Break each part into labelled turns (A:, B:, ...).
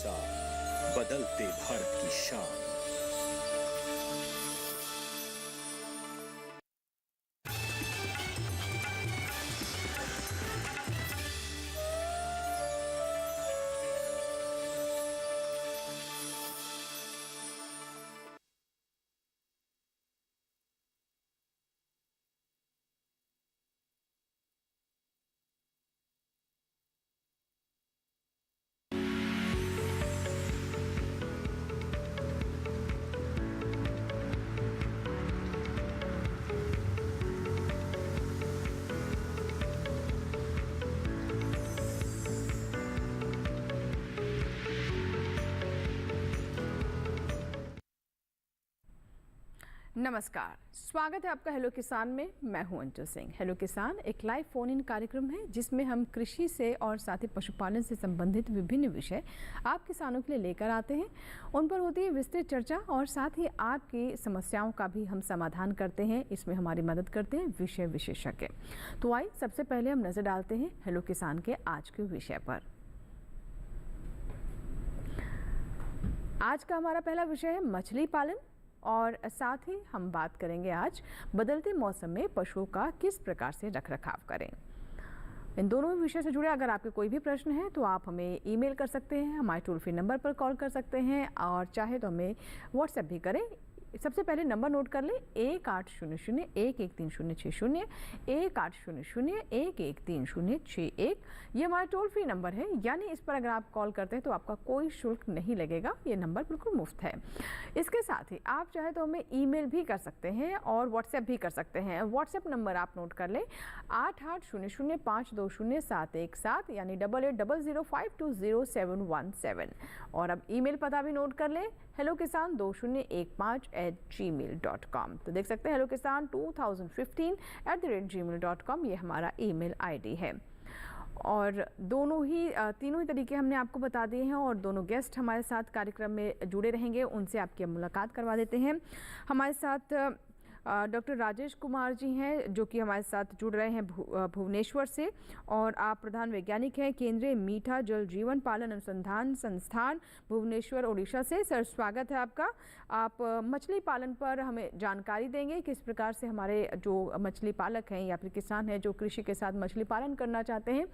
A: समाचार, बदलते भारत की शान।
B: नमस्कार, स्वागत है आपका हेलो किसान में। मैं हूं अंजू सिंह। हेलो किसान एक लाइव फोन इन कार्यक्रम है जिसमें हम कृषि से और साथ ही पशुपालन से संबंधित विभिन्न विषय आप किसानों के लिए लेकर आते हैं। उन पर होती है विस्तृत चर्चा और साथ ही आपकी समस्याओं का भी हम समाधान करते हैं। इसमें हमारी मदद करते हैं विषय विशेषज्ञ। तो आइए सबसे पहले हम नजर डालते हैं हेलो किसान के आज के विषय पर। आज का हमारा पहला विषय है मछली पालन और साथ ही हम बात करेंगे आज बदलते मौसम में पशुओं का किस प्रकार से रखरखाव करें। इन दोनों विषय से जुड़े अगर आपके कोई भी प्रश्न है तो आप हमें ईमेल कर सकते हैं, हमारे टोल फ्री नंबर पर कॉल कर सकते हैं और चाहे तो हमें व्हाट्सएप भी करें। सबसे पहले नंबर नोट कर लें 1800-113060, 1800-113061। ये हमारा टोल फ्री नंबर है, यानी इस पर अगर आप कॉल करते हैं तो आपका कोई शुल्क नहीं लगेगा। ये नंबर बिल्कुल मुफ्त है। इसके साथ ही आप चाहे तो हमें ईमेल भी कर सकते हैं और व्हाट्सएप भी कर सकते हैं। व्हाट्सएप नंबर आप नोट कर लें 8800520717, यानी 8800052017। और अब ईमेल पता भी नोट कर लें hellokisan2015@gmail.com। तो देख सकते हैं hellokisan2015@gmail.com ये हमारा ईमेल आईडी है। और तीनों ही तरीके हमने आपको बता दिए हैं और दोनों गेस्ट हमारे साथ कार्यक्रम में जुड़े रहेंगे, उनसे आपकी मुलाकात करवा देते हैं। हमारे साथ डॉक्टर राजेश कुमार जी हैं जो कि हमारे साथ जुड़ रहे हैं भुवनेश्वर से, और आप प्रधान वैज्ञानिक हैं केंद्रीय मीठा जल जीवन पालन अनुसंधान संस्थान भुवनेश्वर ओडिशा से। सर स्वागत है आपका। आप मछली पालन पर हमें जानकारी देंगे किस प्रकार से हमारे जो मछली पालक हैं या फिर किसान हैं जो कृषि के साथ मछली पालन करना चाहते हैं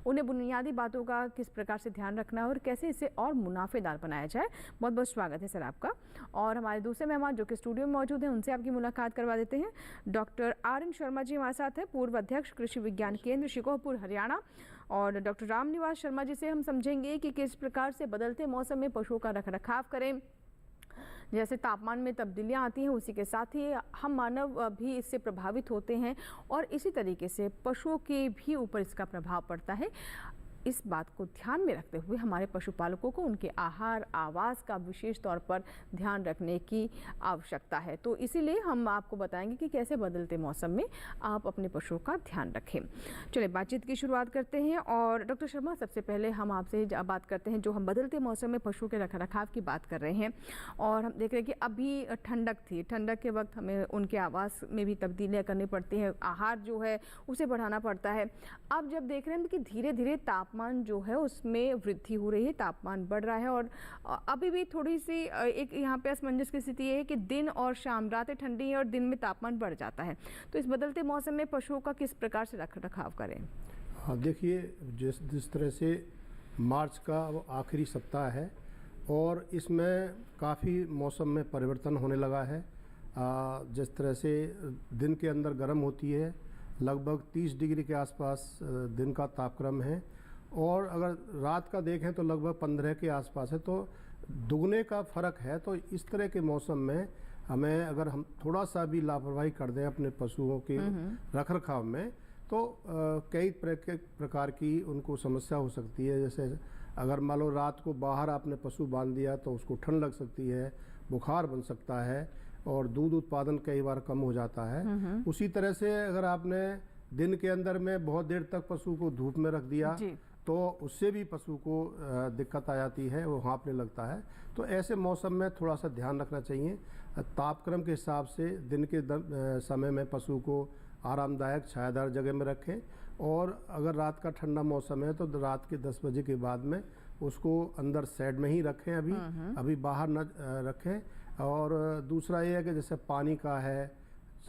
B: उन्हें बुनियादी बातों का किस प्रकार से ध्यान रखना है और कैसे इसे और मुनाफेदार बनाया जाए। बहुत बहुत स्वागत है सर आपका। और हमारे दूसरे मेहमान जो कि स्टूडियो में मौजूद हैं उनसे आपकी मुलाकात करवा देते हैं। डॉक्टर RN शर्मा जी हमारे साथ हैं, पूर्व अध्यक्ष कृषि विज्ञान केंद्र शिकोहपुर हरियाणा। और डॉक्टर रामनिवास शर्मा जी से हम समझेंगे कि किस प्रकार से बदलते मौसम में पशुओं का रखरखाव करें। जैसे तापमान में तब्दीलियां आती हैं उसी के साथ ही हम मानव भी इससे प्रभावित होते हैं और इसी तरीके से पशुओं के भी ऊपर इसका प्रभाव पड़ता है। इस बात को ध्यान में रखते हुए हमारे पशुपालकों को उनके आहार आवास का विशेष तौर पर ध्यान रखने की आवश्यकता है। तो इसीलिए हम आपको बताएंगे कि कैसे बदलते मौसम में आप अपने पशुओं का ध्यान रखें। चलिए बातचीत की शुरुआत करते हैं। और डॉक्टर शर्मा सबसे पहले हम आपसे बात करते हैं, जो हम बदलते मौसम में पशुओं के रखरखाव की बात कर रहे हैं और हम देख रहे हैं कि अभी ठंडक थी, ठंडक के वक्त हमें उनके आवास में भी तब्दीलियाँ करनी पड़ती हैं, आहार जो है उसे बढ़ाना पड़ता है। अब जब देख रहे हैं कि धीरे धीरे तापमान जो है उसमें वृद्धि हो रही है, तापमान बढ़ रहा है और अभी भी थोड़ी सी एक यहाँ पे असमंजस की स्थिति है कि दिन और शाम, रातें ठंडी है और दिन में तापमान बढ़ जाता है। तो इस बदलते मौसम में पशुओं का किस प्रकार से रखरखाव करें?
C: हाँ देखिए, जिस तरह से मार्च का आखिरी सप्ताह है और इसमें काफ़ी मौसम में परिवर्तन होने लगा है। जिस तरह से दिन के अंदर गर्म होती है, लगभग 30 डिग्री के आसपास दिन का तापक्रम है और अगर रात का देखें तो लगभग 15 के आसपास है, तो दुगने का फ़र्क है। तो इस तरह के मौसम में हमें अगर हम थोड़ा सा भी लापरवाही कर दें अपने पशुओं के रखरखाव में तो कई प्रकार की उनको समस्या हो सकती है। जैसे अगर मान लो रात को बाहर आपने पशु बांध दिया तो उसको ठंड लग सकती है, बुखार बन सकता है और दूध उत्पादन कई बार कम हो जाता है। उसी तरह से अगर आपने दिन के अंदर में बहुत देर तक पशु को धूप में रख दिया तो उससे भी पशु को दिक्कत आ जाती है, वो हाँफने लगता है। तो ऐसे मौसम में थोड़ा सा ध्यान रखना चाहिए। तापक्रम के हिसाब से दिन के समय में पशु को आरामदायक छायादार जगह में रखें और अगर रात का ठंडा मौसम है तो रात के 10 बजे के बाद में उसको अंदर शेड में ही रखें, अभी बाहर न रखें। और दूसरा ये है कि जैसे पानी का है,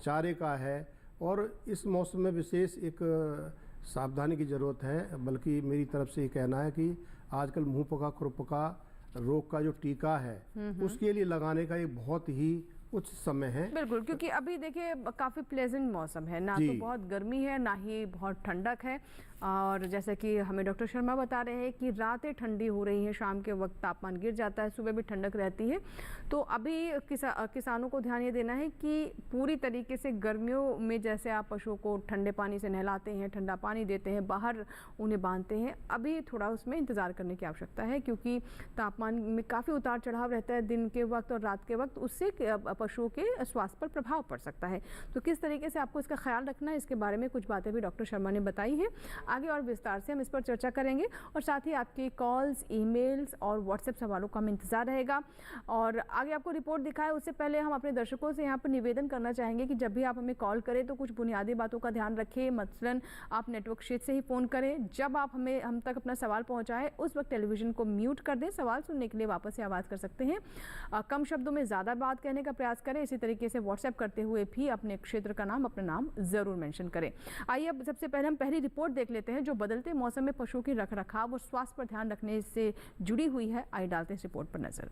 C: चारे का है, और इस मौसम में विशेष एक सावधानी की ज़रूरत है। बल्कि मेरी तरफ से ये कहना है कि आजकल मुंह पका खुरपका रोग का जो टीका है उसके लिए लगाने का एक बहुत ही उच्च समय है।
B: बिल्कुल, क्योंकि अभी देखिए काफ़ी प्लेजेंट मौसम है, ना तो बहुत गर्मी है ना ही बहुत ठंडक है। और जैसे कि हमें डॉक्टर शर्मा बता रहे हैं कि रातें ठंडी हो रही हैं, शाम के वक्त तापमान गिर जाता है, सुबह भी ठंडक रहती है। तो अभी किसानों को ध्यान ये देना है कि पूरी तरीके से गर्मियों में जैसे आप पशुओं को ठंडे पानी से नहलाते हैं, ठंडा पानी देते हैं, बाहर उन्हें बांधते हैं, अभी थोड़ा उसमें इंतज़ार करने की आवश्यकता है, क्योंकि तापमान में काफ़ी उतार चढ़ाव रहता है दिन के वक्त और रात के वक्त, उससे पशुओं के स्वास्थ्य पर प्रभाव पड़ सकता है। तो किस तरीके से आपको इसका ख्याल रखना है, इसके बारे में कुछ बातें भी डॉक्टर शर्मा ने बताई हैं। आगे और विस्तार से हम इस पर चर्चा करेंगे, और साथ ही आपके कॉल्स, ईमेल्स और व्हाट्सएप सवालों का हमें इंतजार रहेगा। और आगे आपको रिपोर्ट दिखाए उससे पहले हम अपने दर्शकों से यहाँ पर निवेदन करना चाहेंगे कि जब भी आप हमें कॉल करें तो कुछ बुनियादी बातों का ध्यान रखें। मसलन आप नेटवर्क क्षेत्र से ही फ़ोन करें। जब आप हम तक अपना सवाल पहुँचाएँ उस वक्त टेलीविज़न को म्यूट कर दें। सवाल सुनने के लिए वापस से आवाज़ कर सकते हैं। कम शब्दों में ज़्यादा बात कहने का प्रयास करें। इसी तरीके से व्हाट्सएप करते हुए भी अपने क्षेत्र का नाम, अपना नाम ज़रूर मेंशन करें। आइए अब सबसे पहले हम पहली रिपोर्ट देख लेते हैं जो बदलते मौसम में पशुओं की रखरखाव और स्वास्थ्य पर ध्यान रखने से जुड़ी हुई है। आइए डालते हैं इस रिपोर्ट पर नजर।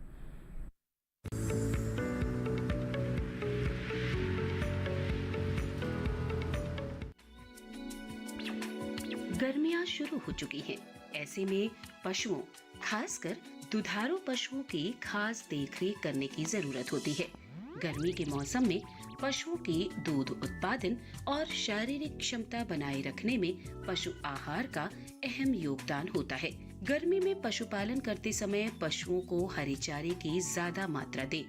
D: गर्मियां शुरू हो चुकी हैं। ऐसे में पशुओं, खासकर दुधारू पशुओं की खास देखरेख करने की जरूरत होती है। गर्मी के मौसम में पशुओं की दूध उत्पादन और शारीरिक क्षमता बनाए रखने में पशु आहार का अहम योगदान होता है। गर्मी में पशुपालन करते समय पशुओं को हरे चारे की ज्यादा मात्रा दें।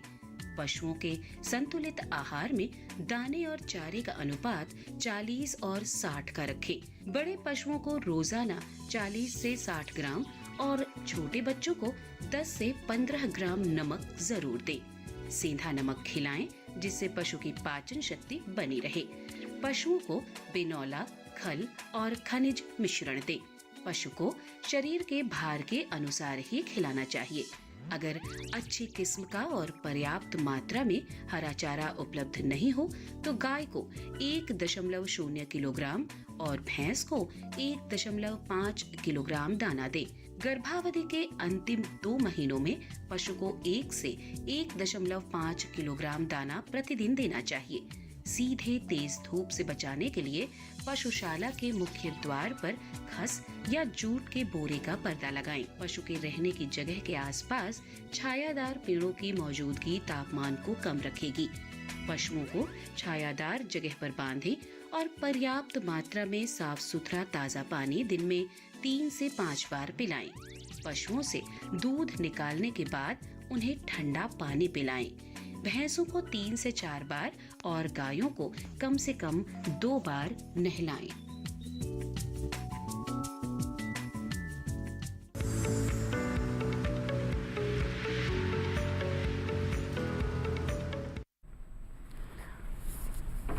D: पशुओं के संतुलित आहार में दाने और चारे का अनुपात 40 और 60 का रखें। बड़े पशुओं को रोजाना 40 से 60 ग्राम और छोटे बच्चों को 10 से 15 ग्राम नमक जरूर दें। सीधा नमक खिलाएं जिससे पशु की पाचन शक्ति बनी रहे। पशुओं को बिनौला, खल और खनिज मिश्रण दें। पशु को शरीर के भार के अनुसार ही खिलाना चाहिए। अगर अच्छी किस्म का और पर्याप्त मात्रा में हरा चारा उपलब्ध नहीं हो तो गाय को 1.0 किलोग्राम और भैंस को 1.5 किलोग्राम दाना दें। गर्भावधि के अंतिम 2 महीनों में पशु को 1 से 1.5 किलोग्राम दाना प्रतिदिन देना चाहिए। सीधे तेज धूप से बचाने के लिए पशुशाला के मुख्य द्वार पर खस या जूट के बोरे का पर्दा लगाएं। पशु के रहने की जगह के आसपास छायादार पेड़ों की मौजूदगी तापमान को कम रखेगी। पशुओं को छायादार जगह पर बांधें और पर्याप्त मात्रा में साफ सुथरा ताज़ा पानी दिन में 3 से 5 बार पिलाएं। पशुओं से दूध निकालने के बाद उन्हें ठंडा पानी पिलाएं। भैंसों को 3 से 4 बार और गायों को कम से कम 2 बार नहलाएं।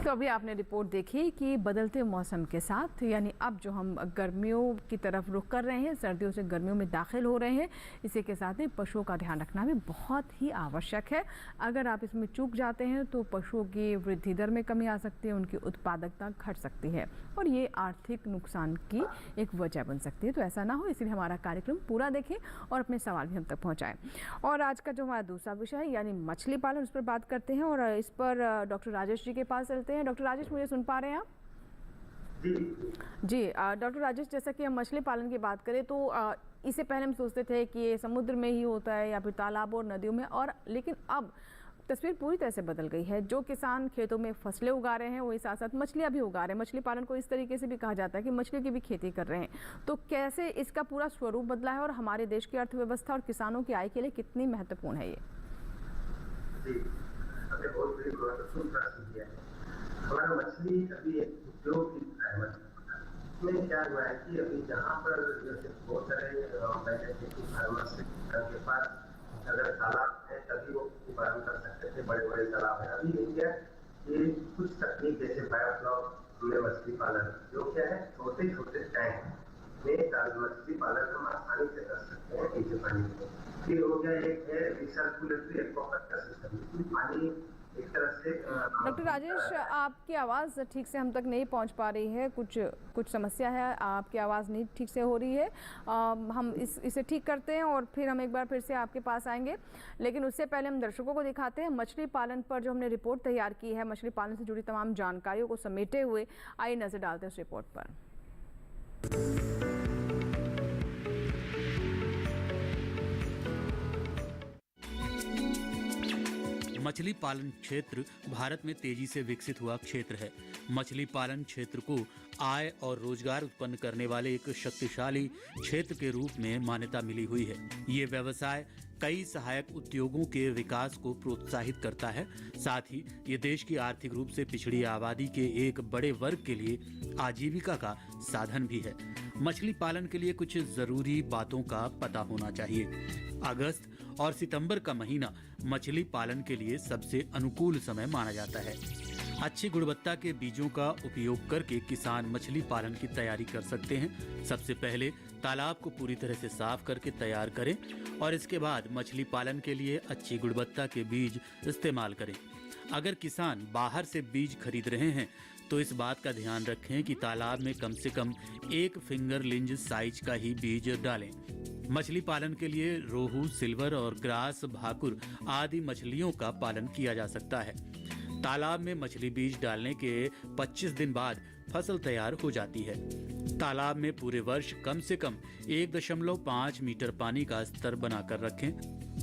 B: तो अभी आपने रिपोर्ट देखी कि बदलते मौसम के साथ, यानी अब जो हम गर्मियों की तरफ रुख कर रहे हैं, सर्दियों से गर्मियों में दाखिल हो रहे हैं, इसी के साथ ही पशुओं का ध्यान रखना भी बहुत ही आवश्यक है। अगर आप इसमें चूक जाते हैं तो पशुओं की वृद्धि दर में कमी आ सकती है, उनकी उत्पादकता घट सकती है और ये आर्थिक नुकसान की एक वजह बन सकती है। तो ऐसा ना हो, इसलिए हमारा कार्यक्रम पूरा देखें और अपने सवाल भी हम तक पहुँचाएँ। और आज का जो हमारा दूसरा विषय है यानी मछली पालन, उस पर बात करते हैं और इस पर डॉक्टर राजेश जी के पास चलते हैं। डॉक्टर राजेश, मुझे सुन पा रहे हैं आप? जी डॉक्टर राजेश, जैसा कि हम मछली पालन की बात करें तो इससे पहले हम सोचते थे कि ये समुद्र में ही होता है या फिर तालाबों और नदियों में, और लेकिन अब तस्वीर पूरी तरह से बदल गई है। जो किसान खेतों में फसलें उगा रहे हैं वही साथ साथ मछलियाँ भी उगा रहे हैं। मछली पालन को इस तरीके से भी कहा जाता है कि मछलियों की भी खेती कर रहे हैं। तो कैसे इसका पूरा स्वरूप बदला है और हमारे देश की अर्थव्यवस्था और किसानों की आय के लिए कितनी महत्वपूर्ण है ये?
E: हमारा मछली अभी उद्योग में क्या हुआ है कि अभी जहाँ पर जैसे बहुत सारे पहले खेती फार्मर्स के पास अगर तालाब है तभी वो पालन कर सकते थे, बड़े बड़े तालाब है। अभी ये क्या कि कुछ तकनीक जैसे बायोफ्लॉक में मछली पालन, जो क्या है छोटे छोटे टैंक मछली पालन हम आसानी से कर सकते हैं नीचे पानी में। फिर हो गया एक है रिसर्कुलेटरी एक्वाकल्चर सिस्टम, पानी एक तरह से
B: डॉक्टर राजेश, आपकी आवाज़ ठीक से हम तक नहीं पहुंच पा रही है, कुछ समस्या है, आपकी आवाज़ नहीं ठीक से हो रही है। हम इसे ठीक करते हैं और फिर हम एक बार फिर से आपके पास आएंगे, लेकिन उससे पहले हम दर्शकों को दिखाते हैं मछली पालन पर जो हमने रिपोर्ट तैयार की है, मछली पालन से जुड़ी तमाम जानकारियों को समेटे हुए। आइए नज़र डालते हैं उस रिपोर्ट पर।
F: मछली पालन क्षेत्र भारत में तेजी से विकसित हुआ क्षेत्र है। मछली पालन क्षेत्र को आय और रोजगार उत्पन्न करने वाले एक शक्तिशाली क्षेत्र के रूप में मान्यता मिली हुई है। ये व्यवसाय कई सहायक उद्योगों के विकास को प्रोत्साहित करता है। साथ ही ये देश की आर्थिक रूप से पिछड़ी आबादी के एक बड़े वर्ग के लिए आजीविका का साधन भी है। मछली पालन के लिए कुछ जरूरी बातों का पता होना चाहिए। अगस्त और सितंबर का महीना मछली पालन के लिए सबसे अनुकूल समय माना जाता है। अच्छी गुणवत्ता के बीजों का उपयोग करके किसान मछली पालन की तैयारी कर सकते हैं। सबसे पहले तालाब को पूरी तरह से साफ करके तैयार करें और इसके बाद मछली पालन के लिए अच्छी गुणवत्ता के बीज इस्तेमाल करें। अगर किसान बाहर से बीज खरीद रहे हैं तो इस बात का ध्यान रखें कि तालाब में कम से कम 1 फिंगर लिंज साइज का ही बीज डालें। मछली पालन के लिए रोहू, सिल्वर और ग्रास, भाकुर आदि मछलियों का पालन किया जा सकता है। तालाब में मछली बीज डालने के 25 दिन बाद फसल तैयार हो जाती है। तालाब में पूरे वर्ष कम से कम 1.5 मीटर पानी का स्तर बनाकर रखें।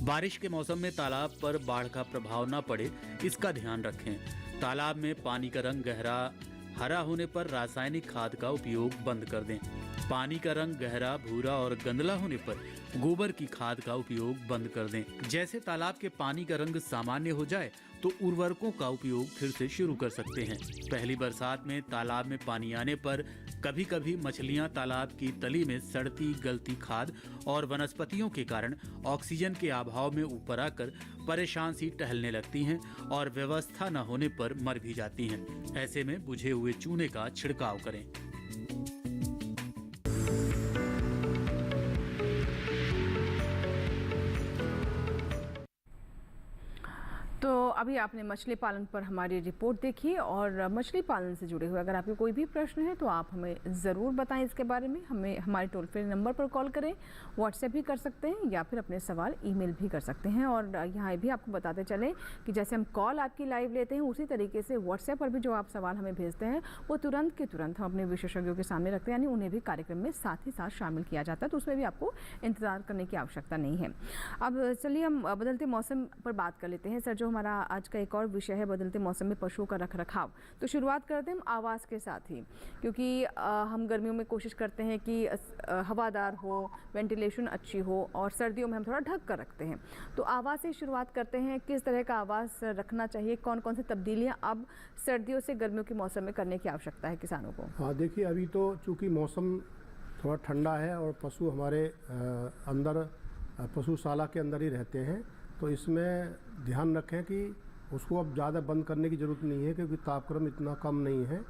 F: बारिश के मौसम में तालाब पर बाढ़ का प्रभाव न पड़े, इसका ध्यान रखें। तालाब में पानी का रंग गहरा हरा होने पर रासायनिक खाद का उपयोग बंद कर दें। पानी का रंग गहरा भूरा और गंदला होने पर गोबर की खाद का उपयोग बंद कर दें। जैसे तालाब के पानी का रंग सामान्य हो जाए तो उर्वरकों का उपयोग फिर से शुरू कर सकते हैं। पहली बरसात में तालाब में पानी आने पर कभी कभी मछलियां तालाब की तली में सड़ती गलती खाद और वनस्पतियों के कारण ऑक्सीजन के अभाव में ऊपर आकर परेशान सी टहलने लगती हैं और व्यवस्था न होने पर मर भी जाती हैं। ऐसे में बुझे हुए चूने का छिड़काव करें।
B: तो अभी आपने मछली पालन पर हमारी रिपोर्ट देखी और मछली पालन से जुड़े हुए अगर आपके कोई भी प्रश्न है तो आप हमें ज़रूर बताएं इसके बारे में। हमें हमारे टोल फ्री नंबर पर कॉल करें, व्हाट्सएप भी कर सकते हैं या फिर अपने सवाल ईमेल भी कर सकते हैं। और यहाँ भी आपको बताते चलें कि जैसे हम कॉल आपकी लाइव लेते हैं उसी तरीके से व्हाट्सएप पर भी जो आप सवाल हमें भेजते हैं वो तुरंत के तुरंत हम अपने विशेषज्ञों के सामने रखते हैं, यानी उन्हें भी कार्यक्रम में साथ ही साथ शामिल किया जाता है, तो उसमें भी आपको इंतज़ार करने की आवश्यकता नहीं है। अब चलिए हम बदलते मौसम पर बात कर लेते हैं। सर, जो हमारा आज का एक और विषय है बदलते मौसम में पशुओं का रखरखाव, तो शुरुआत करते हैं हम आवास के साथ ही, क्योंकि हम गर्मियों में कोशिश करते हैं कि हवादार हो, वेंटिलेशन अच्छी हो, और सर्दियों में हम थोड़ा ढक कर रखते हैं। तो आवास से शुरुआत करते हैं, किस तरह का आवास रखना चाहिए, कौन कौन सी तब्दीलियाँ अब सर्दियों से गर्मियों के मौसम में करने की आवश्यकता है किसानों को?
C: हाँ, देखिए अभी तो चूँकि मौसम थोड़ा ठंडा है और पशु हमारे अंदर पशुशाला के अंदर ही रहते हैं, तो इसमें ध्यान रखें कि उसको अब ज़्यादा बंद करने की ज़रूरत नहीं है, क्योंकि तापक्रम इतना कम नहीं है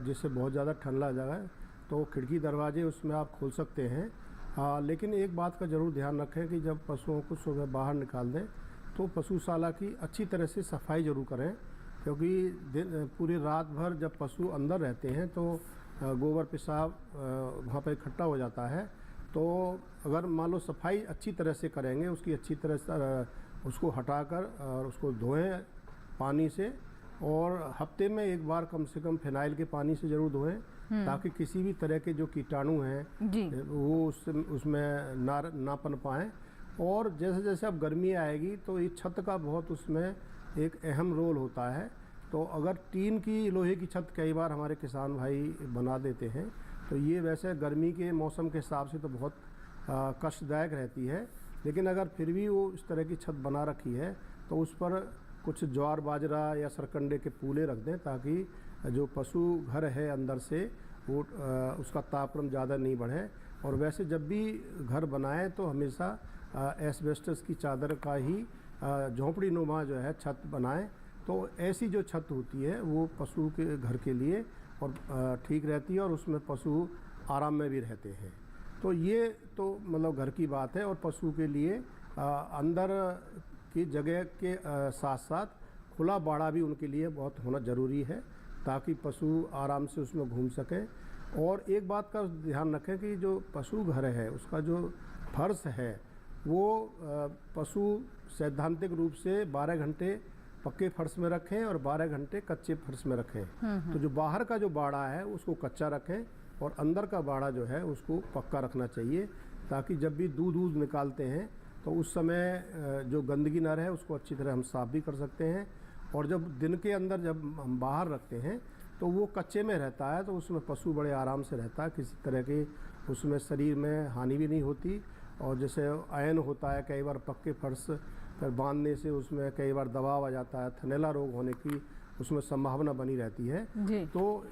C: जिससे बहुत ज़्यादा ठंडा जगह है, तो खिड़की दरवाजे उसमें आप खोल सकते हैं। लेकिन एक बात का ज़रूर ध्यान रखें कि जब पशुओं को सुबह बाहर निकाल दें तो पशुशाला की अच्छी तरह से सफाई ज़रूर करें, क्योंकि पूरी रात भर जब पशु अंदर रहते हैं तो गोबर पेशाब वहाँ पर इकट्ठा हो जाता है। तो अगर मान लो सफाई अच्छी तरह से करेंगे, उसकी अच्छी तरह से उसको हटाकर और उसको धोएं पानी से, और हफ्ते में एक बार कम से कम फिनाइल के पानी से ज़रूर धोएं, ताकि किसी भी तरह के जो कीटाणु हैं वो उसमें ना पन पाएँ। और जैसे जैसे अब गर्मी आएगी तो ये छत का बहुत उसमें एक अहम रोल होता है। तो अगर टीन की लोहे की छत कई बार हमारे किसान भाई बना देते हैं, तो ये वैसे गर्मी के मौसम के हिसाब से तो बहुत कष्टदायक रहती है, लेकिन अगर फिर भी वो इस तरह की छत बना रखी है तो उस पर कुछ ज्वार बाजरा या सरकंडे के पूले रख दें, ताकि जो पशु घर है अंदर से वो उसका तापक्रम ज़्यादा नहीं बढ़े। और वैसे जब भी घर बनाएं तो हमेशा एस्बेस्टस की चादर का ही झोंपड़ी नुमा जो है छत बनाएं, तो ऐसी जो छत होती है वो पशु के घर के लिए और ठीक रहती है, और उसमें पशु आराम में भी रहते हैं। तो ये तो मतलब घर की बात है। और पशु के लिए अंदर की जगह के साथ साथ खुला बाड़ा भी उनके लिए बहुत होना ज़रूरी है, ताकि पशु आराम से उसमें घूम सकें। और एक बात का ध्यान रखें कि जो पशु घर है उसका जो फर्श है वो पशु सैद्धांतिक रूप से 12 घंटे पक्के फर्श में रखें और 12 घंटे कच्चे फर्श में रखें। तो जो बाहर का जो बाड़ा है उसको कच्चा रखें और अंदर का बाड़ा जो है उसको पक्का रखना चाहिए, ताकि जब भी दूध निकालते हैं तो उस समय जो गंदगी न रहे उसको अच्छी तरह हम साफ़ भी कर सकते हैं। और जब दिन के अंदर जब हम बाहर रखते हैं तो वो कच्चे में रहता है, तो उसमें पशु बड़े आराम से रहता है, किसी तरह की उसमें शरीर में हानि भी नहीं होती। और जैसे अयन होता है, कई बार पक्के फर्श पर बांधने से उसमें कई बार दबाव आ जाता है, थनैला रोग होने की उसमें संभावना बनी रहती है। तो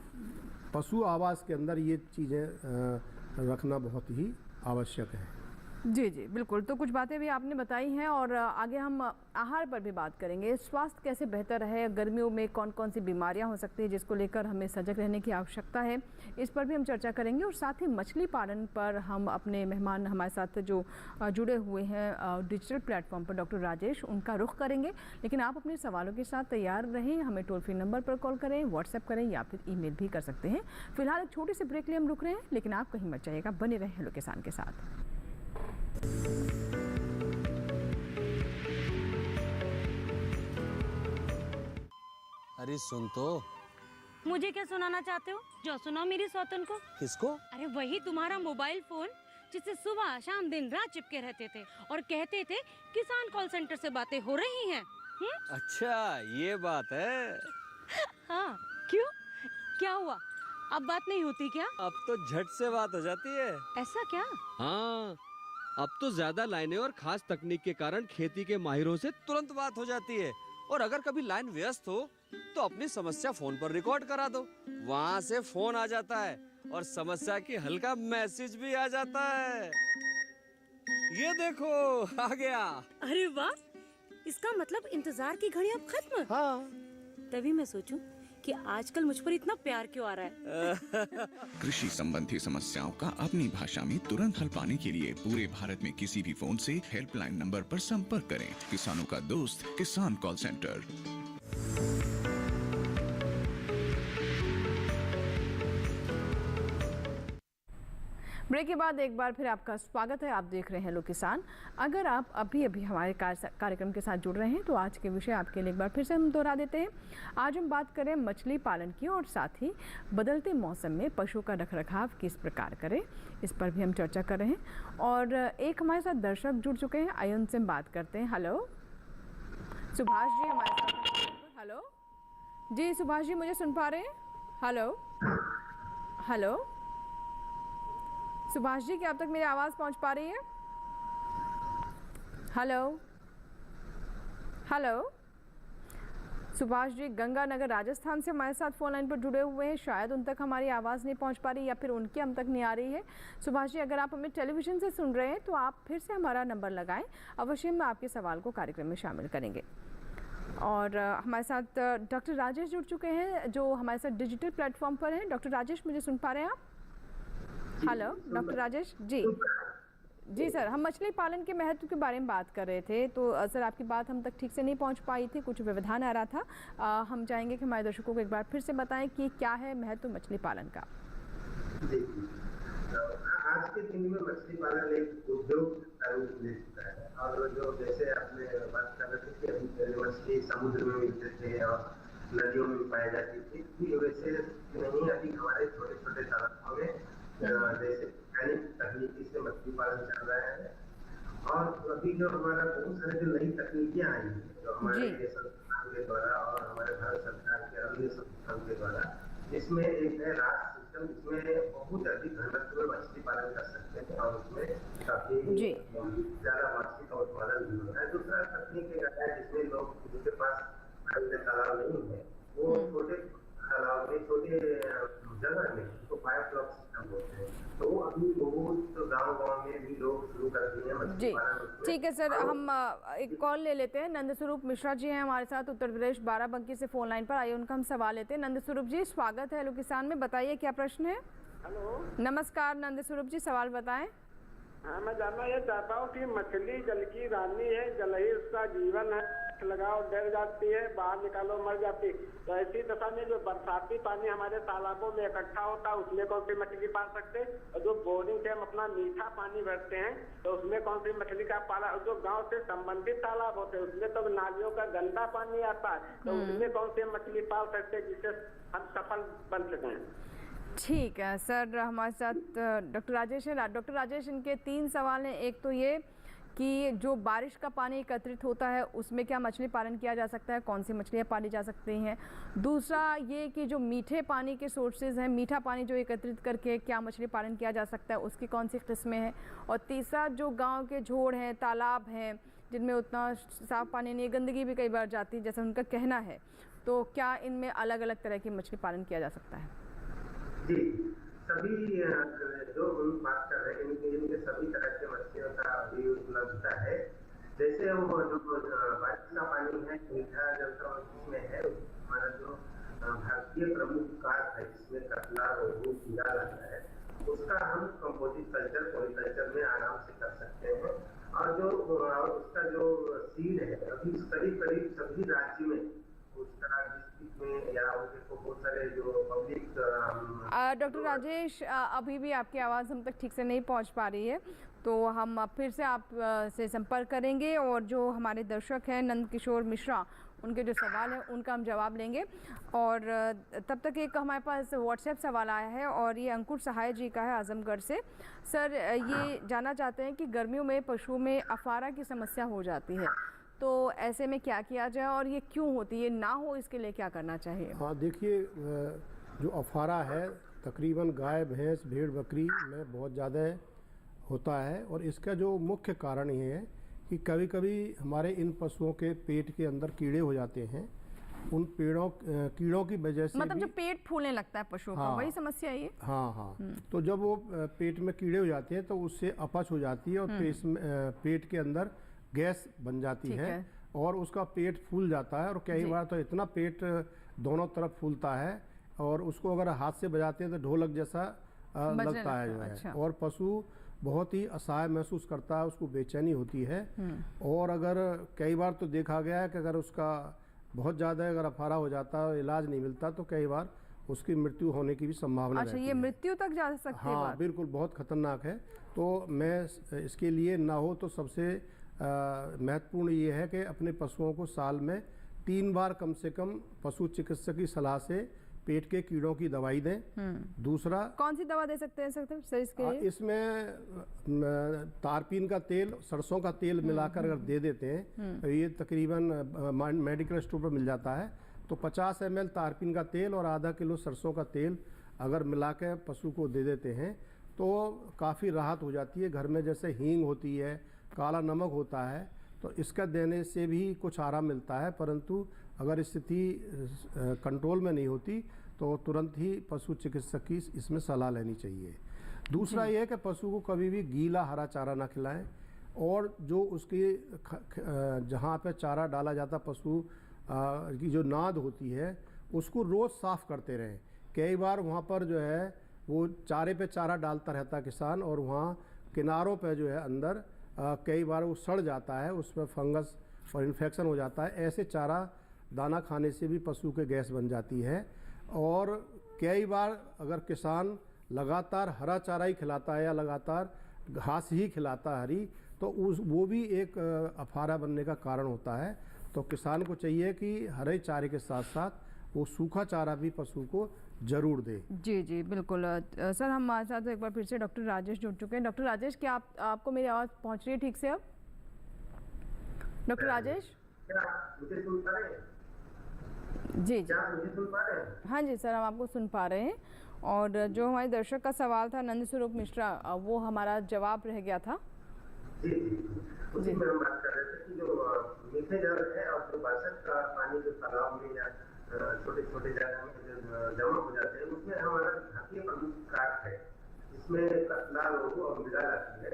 C: पशु आवास के अंदर ये चीज़ें रखना बहुत ही आवश्यक है।
B: जी जी बिल्कुल। तो कुछ बातें भी आपने बताई हैं और आगे हम आहार पर भी बात करेंगे। स्वास्थ्य कैसे बेहतर है, गर्मियों में कौन कौन सी बीमारियां हो सकती हैं जिसको लेकर हमें सजग रहने की आवश्यकता है, इस पर भी हम चर्चा करेंगे। और साथ ही मछली पालन पर हम अपने मेहमान हमारे साथ जो जुड़े हुए हैं डिजिटल प्लेटफॉर्म पर डॉक्टर राजेश, उनका रुख करेंगे। लेकिन आप अपने सवालों के साथ तैयार रहें, हमें टोल फ्री नंबर पर कॉल करें, व्हाट्सएप करें या फिर ईमेल भी कर सकते हैं। फिलहाल एक छोटी सी ब्रेक लिए हम रुक रहे हैं, लेकिन आप कहीं मत जाइएगा, बने रहें हेलो किसान के साथ।
G: अरे सुन तो।
H: मुझे क्या सुनाना चाहते हो? जो सुनाओ मेरी सौतन को।
G: किसको?
H: अरे वही तुम्हारा मोबाइल फोन जिससे सुबह शाम दिन रात चिपके रहते थे और कहते थे किसान कॉल सेंटर से बातें हो रही हैं।
G: अच्छा ये बात है।
H: हाँ क्यों, क्या हुआ? अब बात नहीं होती क्या?
G: अब तो झट से बात हो जाती है।
H: ऐसा क्या?
G: हाँ, अब तो ज्यादा लाइनें और खास तकनीक के कारण खेती के माहिरों से तुरंत बात हो जाती है। और अगर कभी लाइन व्यस्त हो तो अपनी समस्या फोन पर रिकॉर्ड करा दो, वहाँ से फोन आ जाता है और समस्या की हल का मैसेज भी आ जाता है। ये देखो आ गया।
H: अरे वाह, इसका मतलब इंतजार की घड़ी अब खत्म।
G: हाँ।
H: तभी मैं सोचूं कि आजकल मुझ पर इतना प्यार क्यों आ रहा है।
I: कृषि संबंधी समस्याओं का अपनी भाषा में तुरंत हल पाने के लिए पूरे भारत में किसी भी फोन से हेल्पलाइन नंबर पर संपर्क करें। किसानों का दोस्त किसान कॉल सेंटर।
B: ब्रेक के बाद एक बार फिर आपका स्वागत है। आप देख रहे हैं हेलो किसान। अगर आप अभी हमारे कार्यक्रम के साथ जुड़ रहे हैं तो आज के विषय आपके लिए एक बार फिर से हम दोहरा देते हैं। आज हम बात करें मछली पालन की और साथ ही बदलते मौसम में पशु का रखरखाव किस प्रकार करें, इस पर भी हम चर्चा कर रहे हैं। और एक हमारे साथ दर्शक जुड़ चुके हैं, आइए उनसे हम बात करते हैं। हेलो सुभाष जी हमारे साथ। हेलो जी सुभाष जी, मुझे सुन पा रहे हैं? हेलो हेलो सुभाष जी, क्या अब तक मेरी आवाज़ पहुंच पा रही है? हेलो हेलो सुभाष जी गंगानगर राजस्थान से हमारे साथ फोन लाइन पर जुड़े हुए हैं, शायद उन तक हमारी आवाज़ नहीं पहुंच पा रही या फिर उनकी हम तक नहीं आ रही है। सुभाष जी, अगर आप हमें टेलीविज़न से सुन रहे हैं तो आप फिर से हमारा नंबर लगाएं, अवश्य हम आपके सवाल को कार्यक्रम में शामिल करेंगे। और हमारे साथ डॉक्टर राजेश जुड़ चुके हैं जो हमारे साथ डिजिटल प्लेटफॉर्म पर हैं। डॉक्टर राजेश, मुझे सुन पा रहे हैं आप? Hello doctor Rajesh ji. जी सर, हम मछली पालन के महत्व के बारे में बात कर रहे थे, तो सर आपकी बात हम तक ठीक से नहीं पहुंच पाई थी, कुछ व्यवधान आ रहा था। हम चाहेंगे कि हमारे दर्शकों को एक बार फिर से बताएं कि क्या है महत्व मछली पालन का।
E: आज के दिन में मछली पालन एक उद्योग का रूप ले चुका है। और जो जैसे आपने बात कर रहे थे कि अभी पहले मछली समुद्र में मिलते थे और नदियों में पाई जाती थी, वैसे नहीं अभी हमारे छोटे छोटे तालाबों में जैसे तकनीकी से मछली पालन चल रहा है। और अभी जो हमारा बहुत सारे जो नई तकनीकियां आई हैं जो हमारे संस्थान के द्वारा और हमारे भारत सरकार के अन्य संस्थान के द्वारा, इसमें एक है राज सिस्टम, जिसमें बहुत अधिक घनत्व में मछली पालन कर सकते हैं और उसमें काफी ज्यादा मछली का उत्पादन भी होता है। दूसरा तकनीक एक है जिसमें लोग जिनके पास तालाब नहीं है वो छोटे तालाब में छोटे जगह में तो बायोफ्लॉक सिस्टम होते हैं, तो अभी बहुत तो गाँव में भी लोग शुरू कर दिए हैं मछली पालन।
B: ठीक है सर, हम एक कॉल ले लेते हैं। नंदस्वरूप मिश्रा जी हैं हमारे साथ उत्तर प्रदेश बाराबंकी से फोन लाइन पर, आइए उनका हम सवाल लेते हैं। नंदस्वरूप जी, स्वागत है हेलो किसान में, बताइए क्या प्रश्न है?
J: हेलो,
B: नमस्कार नंद स्वरूप जी, सवाल बताएं।
J: हाँ, मैं जानना ये चाहता हूँ कि मछली जल की रानी है, जल ही उसका जीवन है, लगाओ डर जाती है, बाहर निकालो मर जाती है। तो ऐसी दशा में जो बरसाती पानी हमारे तालाबों में इकट्ठा होता है उसमें कौन सी मछली पाल सकते हैं? और जो बोरिंग से हम अपना मीठा पानी भरते हैं तो उसमें कौन सी मछली का पाला? जो गांव से संबंधित तालाब होते हैं उसमें तो नालियों का गंदा पानी आता है, तो उसमें कौन सी मछली पाल सकते हैं जिससे हम सफल बन सकें?
B: ठीक है सर, हमारे साथ डॉक्टर राजेश है। डॉक्टर राजेश, इनके 3 सवाल हैं। एक तो ये कि जो बारिश का पानी एकत्रित होता है उसमें क्या मछली पालन किया जा सकता है, कौन सी मछलियाँ पाली जा सकती हैं। दूसरा ये कि जो मीठे पानी के सोर्सेज हैं, मीठा पानी जो एकत्रित करके क्या मछली पालन किया जा सकता है, उसकी कौन सी किस्में हैं। और तीसरा जो गांव के झोड़ हैं, तालाब हैं जिनमें उतना साफ पानी नहीं, गंदगी भी कई बार जाती है जैसा उनका कहना है, तो क्या इनमें अलग अलग तरह की मछली पालन किया जा सकता है?
E: जी, सभी जो हम बात कर रहे हैं इनके सभी तरह के मछलियों का भी उपलब्धता है। जैसे वो जो बारिश का पानी है, मीठा जल का उसमें है, हमारा जो भारतीय प्रमुख कार्प है जिसमें कतला, रोहू, खीरा रहता है, उसका हम कंपोजिट कल्चर, पॉलीकल्चर में आराम से कर सकते हैं। और जो उसका जो सीड है अभी करीब करीब सभी राज्य में
B: डॉक्टर राजेश, अभी भी आपकी आवाज़ हम तक ठीक से नहीं पहुंच पा रही है, तो हम फिर से आप से संपर्क करेंगे और जो हमारे दर्शक हैं नंद किशोर मिश्रा, उनके जो सवाल हैं उनका हम जवाब लेंगे। और तब तक एक हमारे पास व्हाट्सएप सवाल आया है और ये अंकुर सहाय जी का है आजमगढ़ से। सर, ये जानना चाहते हैं कि गर्मियों में पशुओं में अफारा की समस्या हो जाती है, तो ऐसे में क्या किया जाए और ये क्यों होती है, ना हो इसके लिए क्या करना चाहिए?
C: हाँ, देखिए, जो अफारा है तकरीबन गाय, भैंस, भेड़, बकरी में बहुत ज़्यादा होता है। और इसका जो मुख्य कारण ये है कि कभी कभी हमारे इन पशुओं के पेट के अंदर कीड़े हो जाते हैं। उन कीड़ों की वजह से
B: मतलब जो पेट फूलने लगता है पशुओं का, वही समस्या है ये?
C: हाँ। तो जब वो पेट में कीड़े हो जाते हैं तो उससे अपच हो जाती है और पेट के अंदर गैस बन जाती है और उसका पेट फूल जाता है। और कई बार तो इतना पेट दोनों तरफ फूलता है और उसको अगर हाथ से बजाते हैं तो ढोलक जैसा लगता है जो है। अच्छा। और पशु बहुत ही असहाय महसूस करता है, उसको बेचैनी होती है। और अगर कई बार तो देखा गया है कि अगर उसका बहुत ज़्यादा अगर अफारा हो जाता है, इलाज नहीं मिलता, तो कई बार उसकी मृत्यु होने की भी संभावना रहती है।
B: ये मृत्यु तक जा सकती है?
C: हाँ, बिल्कुल, बहुत खतरनाक है। तो मैं इसके लिए ना हो तो सबसे महत्वपूर्ण ये है कि अपने पशुओं को साल में 3 बार कम से कम पशु चिकित्सक की सलाह से पेट के कीड़ों की दवाई दें। दूसरा,
B: कौन सी दवा दे सकते हैं सर इसके लिए?
C: इसमें तारपीन का तेल, सरसों का तेल मिलाकर अगर दे देते हैं, ये तकरीबन मेडिकल स्टोर पर मिल जाता है। तो 50 ml तारपीन का तेल और आधा किलो सरसों का तेल अगर मिला के पशु को दे देते हैं तो काफ़ी राहत हो जाती है। घर में जैसे हींग होती है, काला नमक होता है, तो इसका देने से भी कुछ आराम मिलता है। परंतु अगर स्थिति कंट्रोल में नहीं होती तो तुरंत ही पशु चिकित्सक की इसमें सलाह लेनी चाहिए। दूसरा ये है कि पशु को कभी भी गीला हरा चारा ना खिलाएं और जो उसकी जहाँ पे चारा डाला जाता पशु की जो नाद होती है उसको रोज़ साफ़ करते रहें। कई बार वहाँ पर जो है वो चारे पे चारा डालता रहता किसान और वहाँ किनारों पे जो है अंदर कई बार वो सड़ जाता है, उसमें फंगस और इन्फेक्शन हो जाता है। ऐसे चारा दाना खाने से भी पशु के गैस बन जाती है। और कई बार अगर किसान लगातार हरा चारा ही खिलाता है या लगातार घास ही खिलाता है हरी, तो वो भी एक अफारा बनने का कारण होता है। तो किसान को चाहिए कि हरे चारे के साथ साथ वो सूखा चारा भी पशु को जरूर दे।
B: जी बिल्कुल। सर, हमारे साथ एक बार फिर से डॉक्टर राजेश जुड़ चुके हैं। डॉक्टर राजेश, क्या आपको मेरी आवाज़ पहुंच रही है ठीक से अब? डॉक्टर राजेश,
E: मुझे सुन पा रहे हैं?
B: जी
E: क्या मुझे सुन पा रहे हैं?
B: हाँ जी सर, हम आपको सुन पा रहे हैं। और जो हमारे दर्शक का सवाल था नंद स्वरूप मिश्रा, वो हमारा जवाब रह गया था।
E: जी उसी में हम बात कर रहे थे कि जो मीठे जल है और जो बरसात का पानी जो तालाब में या छोटे छोटे जगह में जमा हो जाते हैं, उसमें हमारा भारतीय प्रमुख कार्प है जिसमें कतला, रोहू और मृगल आती है।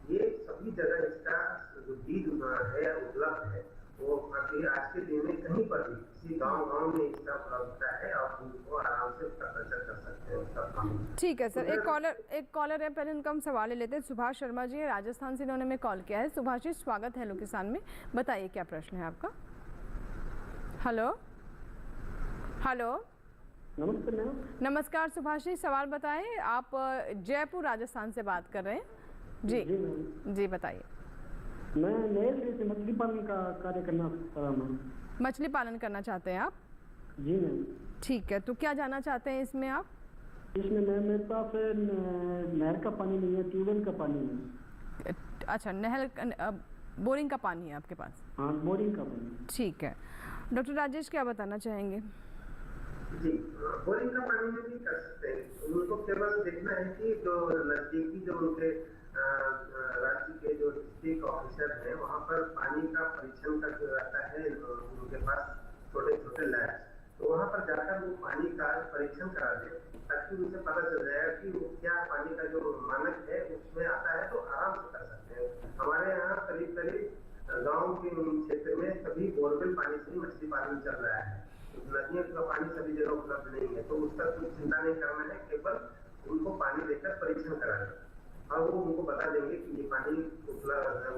E: ये सभी जगह इसका जो बीज है उपलब्ध है वो अभी आज के दिन में कहीं पर भी किसी गांव में इसका उपलब्धता है और उनको आराम से कल्चर कर सकते हैं उसका काम।
B: ठीक है सर, एक कॉलर है, पहले उनका हम सवाल ले लेते हैं। सुभाष शर्मा जी राजस्थान से, इन्होंने हमें कॉल किया है। सुभाष जी स्वागत है हेलो किसान में, बताइए क्या प्रश्न है आपका। हेलो हेलो
J: नमस्ते मैम।
B: नमस्कार सुभाष जी, सवाल बताएं। आप जयपुर राजस्थान से बात कर रहे हैं जी? जी बताइए।
J: मैं नए से मछली पालन का कार्य करना चाहता हूँ।
B: मछली पालन करना चाहते हैं आप?
J: जी मैम।
B: ठीक है, तो क्या जानना चाहते हैं इसमें आप?
J: इसमें मैम मेरे पास नहर का पानी नहीं है, ट्यूबवेल का पानी है।
B: अच्छा, नहर बोरिंग का पानी है आपके पास?
J: हाँ, बोरिंग का पानी।
B: ठीक है, डॉक्टर राजेश क्या बताना चाहेंगे?
E: जी, बोरिंग का पानी में भी कर सकते हैं। उनको केवल देखना है कि जो नजदीकी जो उनके राज्य के जो डिस्ट्रिक्ट ऑफिसर है वहाँ पर पानी का परीक्षण का जो रहता है, उनके पास छोटे छोटे लैब, तो वहाँ पर जाकर वो पानी का परीक्षण करा दे ताकि उनसे पता चल जाएगा कि वो क्या पानी का जो मानक है उसमें आता है, तो आराम से कर सकते हैं। हमारे यहाँ करीब करीब गाँव के क्षेत्र में सभी बोरवेल पानी से मछली पालन चल रहा है। नदियों का पानी सभी जगह उपलब्ध नहीं है, तो उसका कोई चिंता नहीं करना है, केवल उनको पानी देकर परीक्षण कराना और वो उनको बता देंगे कि ये पानी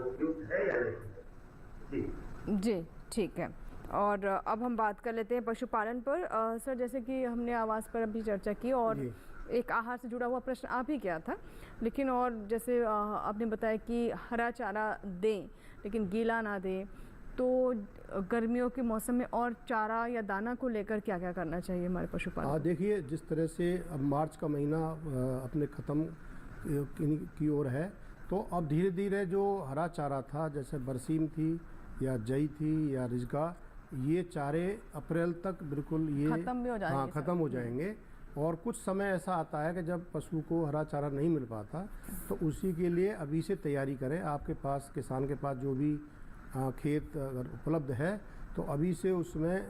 E: उपयुक्त है या नहीं। जी
B: ठीक है। और अब हम बात कर लेते हैं पशुपालन पर। सर, जैसे कि हमने आवाज़ पर अभी चर्चा की और एक आहार से जुड़ा हुआ प्रश्न आप ही किया था, लेकिन और जैसे आपने बताया कि हरा चारा दें लेकिन गीला ना दें, तो गर्मियों के मौसम में और चारा या दाना को लेकर क्या क्या करना चाहिए हमारे पशुपालन?
C: देखिए, जिस तरह से अब मार्च का महीना अपने ख़त्म की ओर है, तो अब धीरे धीरे जो हरा चारा था, जैसे बरसीम थी या जई थी या रिजगा, ये चारे अप्रैल तक बिल्कुल ये
B: ख़त्म भी हो जाएंगे।
C: हाँ, ख़त्म हो जाएंगे। और कुछ समय ऐसा आता है कि जब पशु को हरा चारा नहीं मिल पाता, तो उसी के लिए अभी से तैयारी करें। आपके पास, किसान के पास जो भी खेत अगर उपलब्ध है, तो अभी से उसमें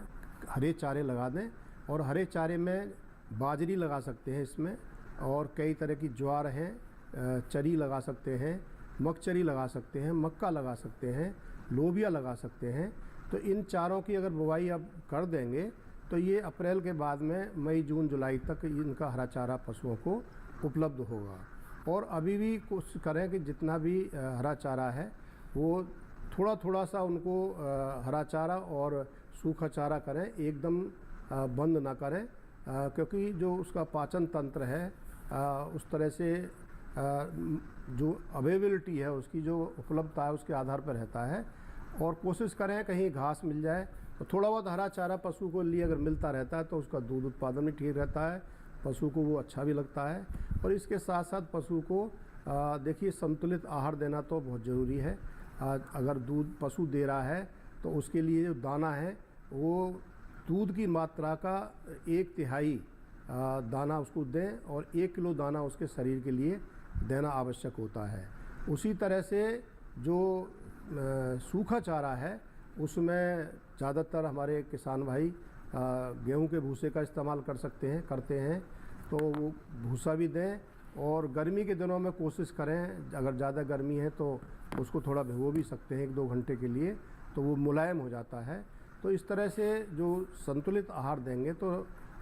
C: हरे चारे लगा दें। और हरे चारे में बाजरी लगा सकते हैं इसमें, और कई तरह की ज्वार हैं, चरी लगा सकते हैं, मकचरी लगा सकते हैं, मक्का लगा सकते हैं, लोबिया लगा सकते हैं। तो इन चारों की अगर बुवाई अब कर देंगे तो ये अप्रैल के बाद में मई जून जुलाई तक इनका हरा चारा पशुओं को उपलब्ध होगा। और अभी भी कोशिश करें कि जितना भी हरा चारा है वो थोड़ा थोड़ा सा उनको हरा चारा और सूखा चारा करें, एकदम बंद ना करें, क्योंकि जो उसका पाचन तंत्र है उस तरह से जो अवेलेबिलिटी है उसकी, जो उपलब्धता है उसके आधार पर रहता है। और कोशिश करें कहीं घास मिल जाए तो थोड़ा बहुत हरा चारा पशु को लिए अगर मिलता रहता है तो उसका दूध उत्पादन भी ठीक रहता है, पशु को वो अच्छा भी लगता है। और इसके साथ साथ पशु को देखिए संतुलित आहार देना तो बहुत ज़रूरी है। अगर दूध पशु दे रहा है तो उसके लिए जो दाना है वो दूध की मात्रा का 1/3 दाना उसको दें, और 1 किलो दाना उसके शरीर के लिए देना आवश्यक होता है। उसी तरह से जो सूखा चारा है उसमें ज़्यादातर हमारे किसान भाई गेहूं के भूसे का इस्तेमाल करते हैं, तो वो भूसा भी दें। और गर्मी के दिनों में कोशिश करें, अगर ज़्यादा गर्मी है तो उसको थोड़ा भिगो भी सकते हैं 1-2 घंटे के लिए, तो वो मुलायम हो जाता है। तो इस तरह से जो संतुलित आहार देंगे तो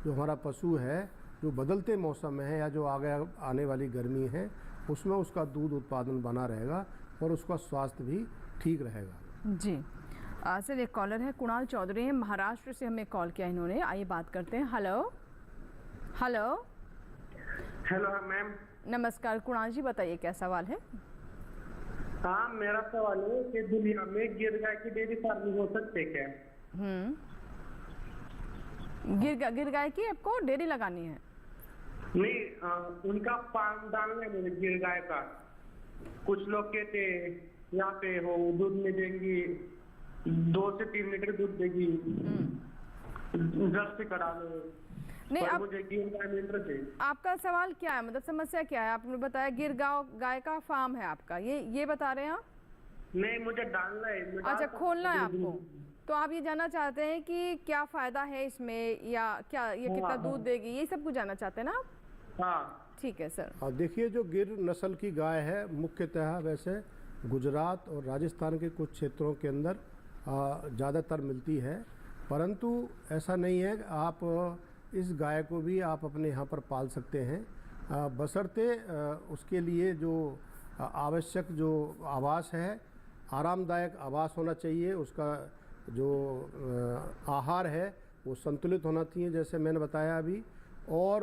C: जो हमारा पशु है, जो बदलते मौसम में है या जो आगे आने वाली गर्मी है, उसमें उसका दूध उत्पादन बना रहेगा और उसका स्वास्थ्य भी ठीक रहेगा।
B: जी सर, एक कॉलर है, कुणाल चौधरी हैं, महाराष्ट्र से हमें कॉल किया इन्होंने। आइए बात करते हैं। Hello hello
J: hello ma'am.
B: नमस्कार कुणाल जी, बताइए क्या सवाल है?
J: हाँ, मेरा सवाल है कि दुनिया में गिर गाय की डेयरी फार्मिंग हो सकते क्या?
B: गिर गाय की आपको डेयरी लगानी है?
J: नहीं, उनका फार्म डालना है मुझे गिर गाय का। कुछ लोग कहते यहाँ पे हो दूध में देंगी 2 से 3 लीटर दूध देगी, जर्सी करा लो।
B: नहीं, आप
J: मुझे गिर गाय में इंटरेस्ट है।
B: आपका सवाल क्या है, मतलब समस्या क्या है? आपने बताया गिर गाय का फार्म है आपका, ये बता रहे हैं आप?
J: नहीं, मुझे डालना है।
B: अच्छा, खोलना है आपको। तो आप ये जानना चाहते हैं कि क्या फायदा है इसमें, या क्या ये कितना दूध देगी, ये सब कुछ जानना चाहते हैं ना आप?
J: हाँ,
B: ठीक है सर।
C: देखिए, जो गिर नस्ल की गाय है मुख्यतः वैसे गुजरात और राजस्थान के कुछ क्षेत्रों के अंदर ज़्यादातर मिलती है, परंतु ऐसा नहीं है कि आप इस गाय को भी आप अपने यहाँ पर पाल सकते हैं, बशर्ते उसके लिए जो आवश्यक जो आवास है, आरामदायक आवास होना चाहिए, उसका जो आहार है वो संतुलित होना चाहिए जैसे मैंने बताया अभी, और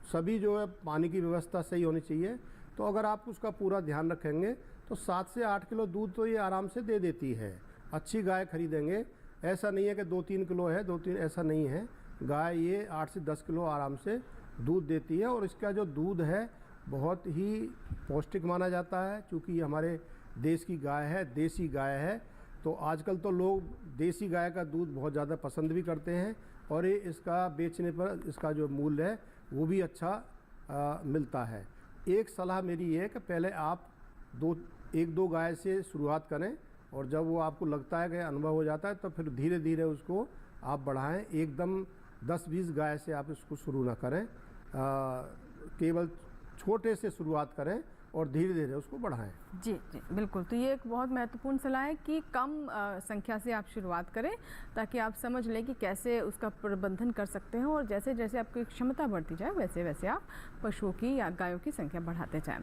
C: सभी जो है पानी की व्यवस्था सही होनी चाहिए। तो अगर आप उसका पूरा ध्यान रखेंगे तो 7 से 8 किलो दूध तो ये आराम से दे देती है। अच्छी गाय खरीदेंगे, ऐसा नहीं है कि 2-3 किलो है, 2-3 ऐसा नहीं है, गाय ये 8 से 10 किलो आराम से दूध देती है। और इसका जो दूध है बहुत ही पौष्टिक माना जाता है, क्योंकि ये हमारे देश की गाय है, देसी गाय है। तो आजकल तो लोग देसी गाय का दूध बहुत ज़्यादा पसंद भी करते हैं, और ये इसका बेचने पर इसका जो मूल्य है वो भी अच्छा मिलता है। एक सलाह मेरी ये है कि पहले आप 1-2 गाय से शुरुआत करें, और जब वो आपको लगता है कि अनुभव हो जाता है तो फिर धीरे धीरे उसको आप बढ़ाएं। एकदम 10-20 गाय से आप इसको शुरू ना करें, केवल छोटे से शुरुआत करें और धीरे धीरे उसको बढ़ाएं।
B: जी जी बिल्कुल, तो ये एक बहुत महत्वपूर्ण सलाह है कि कम संख्या से आप शुरुआत करें, ताकि आप समझ लें कि कैसे उसका प्रबंधन कर सकते हैं, और जैसे जैसे आपकी क्षमता बढ़ती जाए वैसे वैसे आप पशुओं की या गायों की संख्या बढ़ाते जाएं।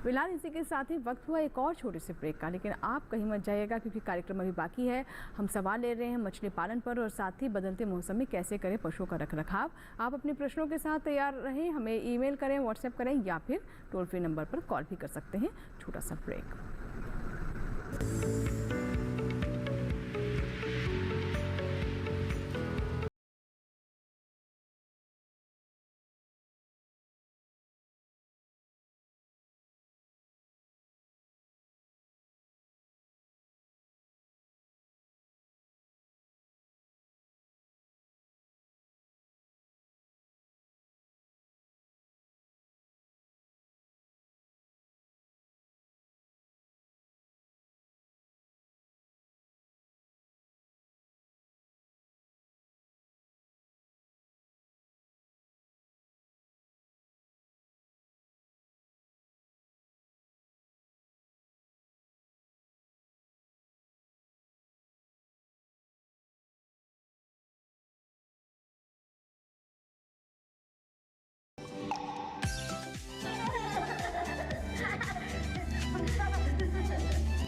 B: फिलहाल इसी के साथ ही वक्त हुआ एक और छोटे से ब्रेक का, लेकिन आप कहीं मत जाइएगा क्योंकि कार्यक्रम अभी बाकी है। हम सवाल ले रहे हैं मछली पालन पर, और साथ ही बदलते मौसम में कैसे करें पशुओं का रखरखाव। आप अपने प्रश्नों के साथ तैयार रहें, हमें ईमेल करें, व्हाट्सएप करें, या फिर टोल फ्री नंबर पर कॉल भी कर सकते हैं। छोटा सा ब्रेक।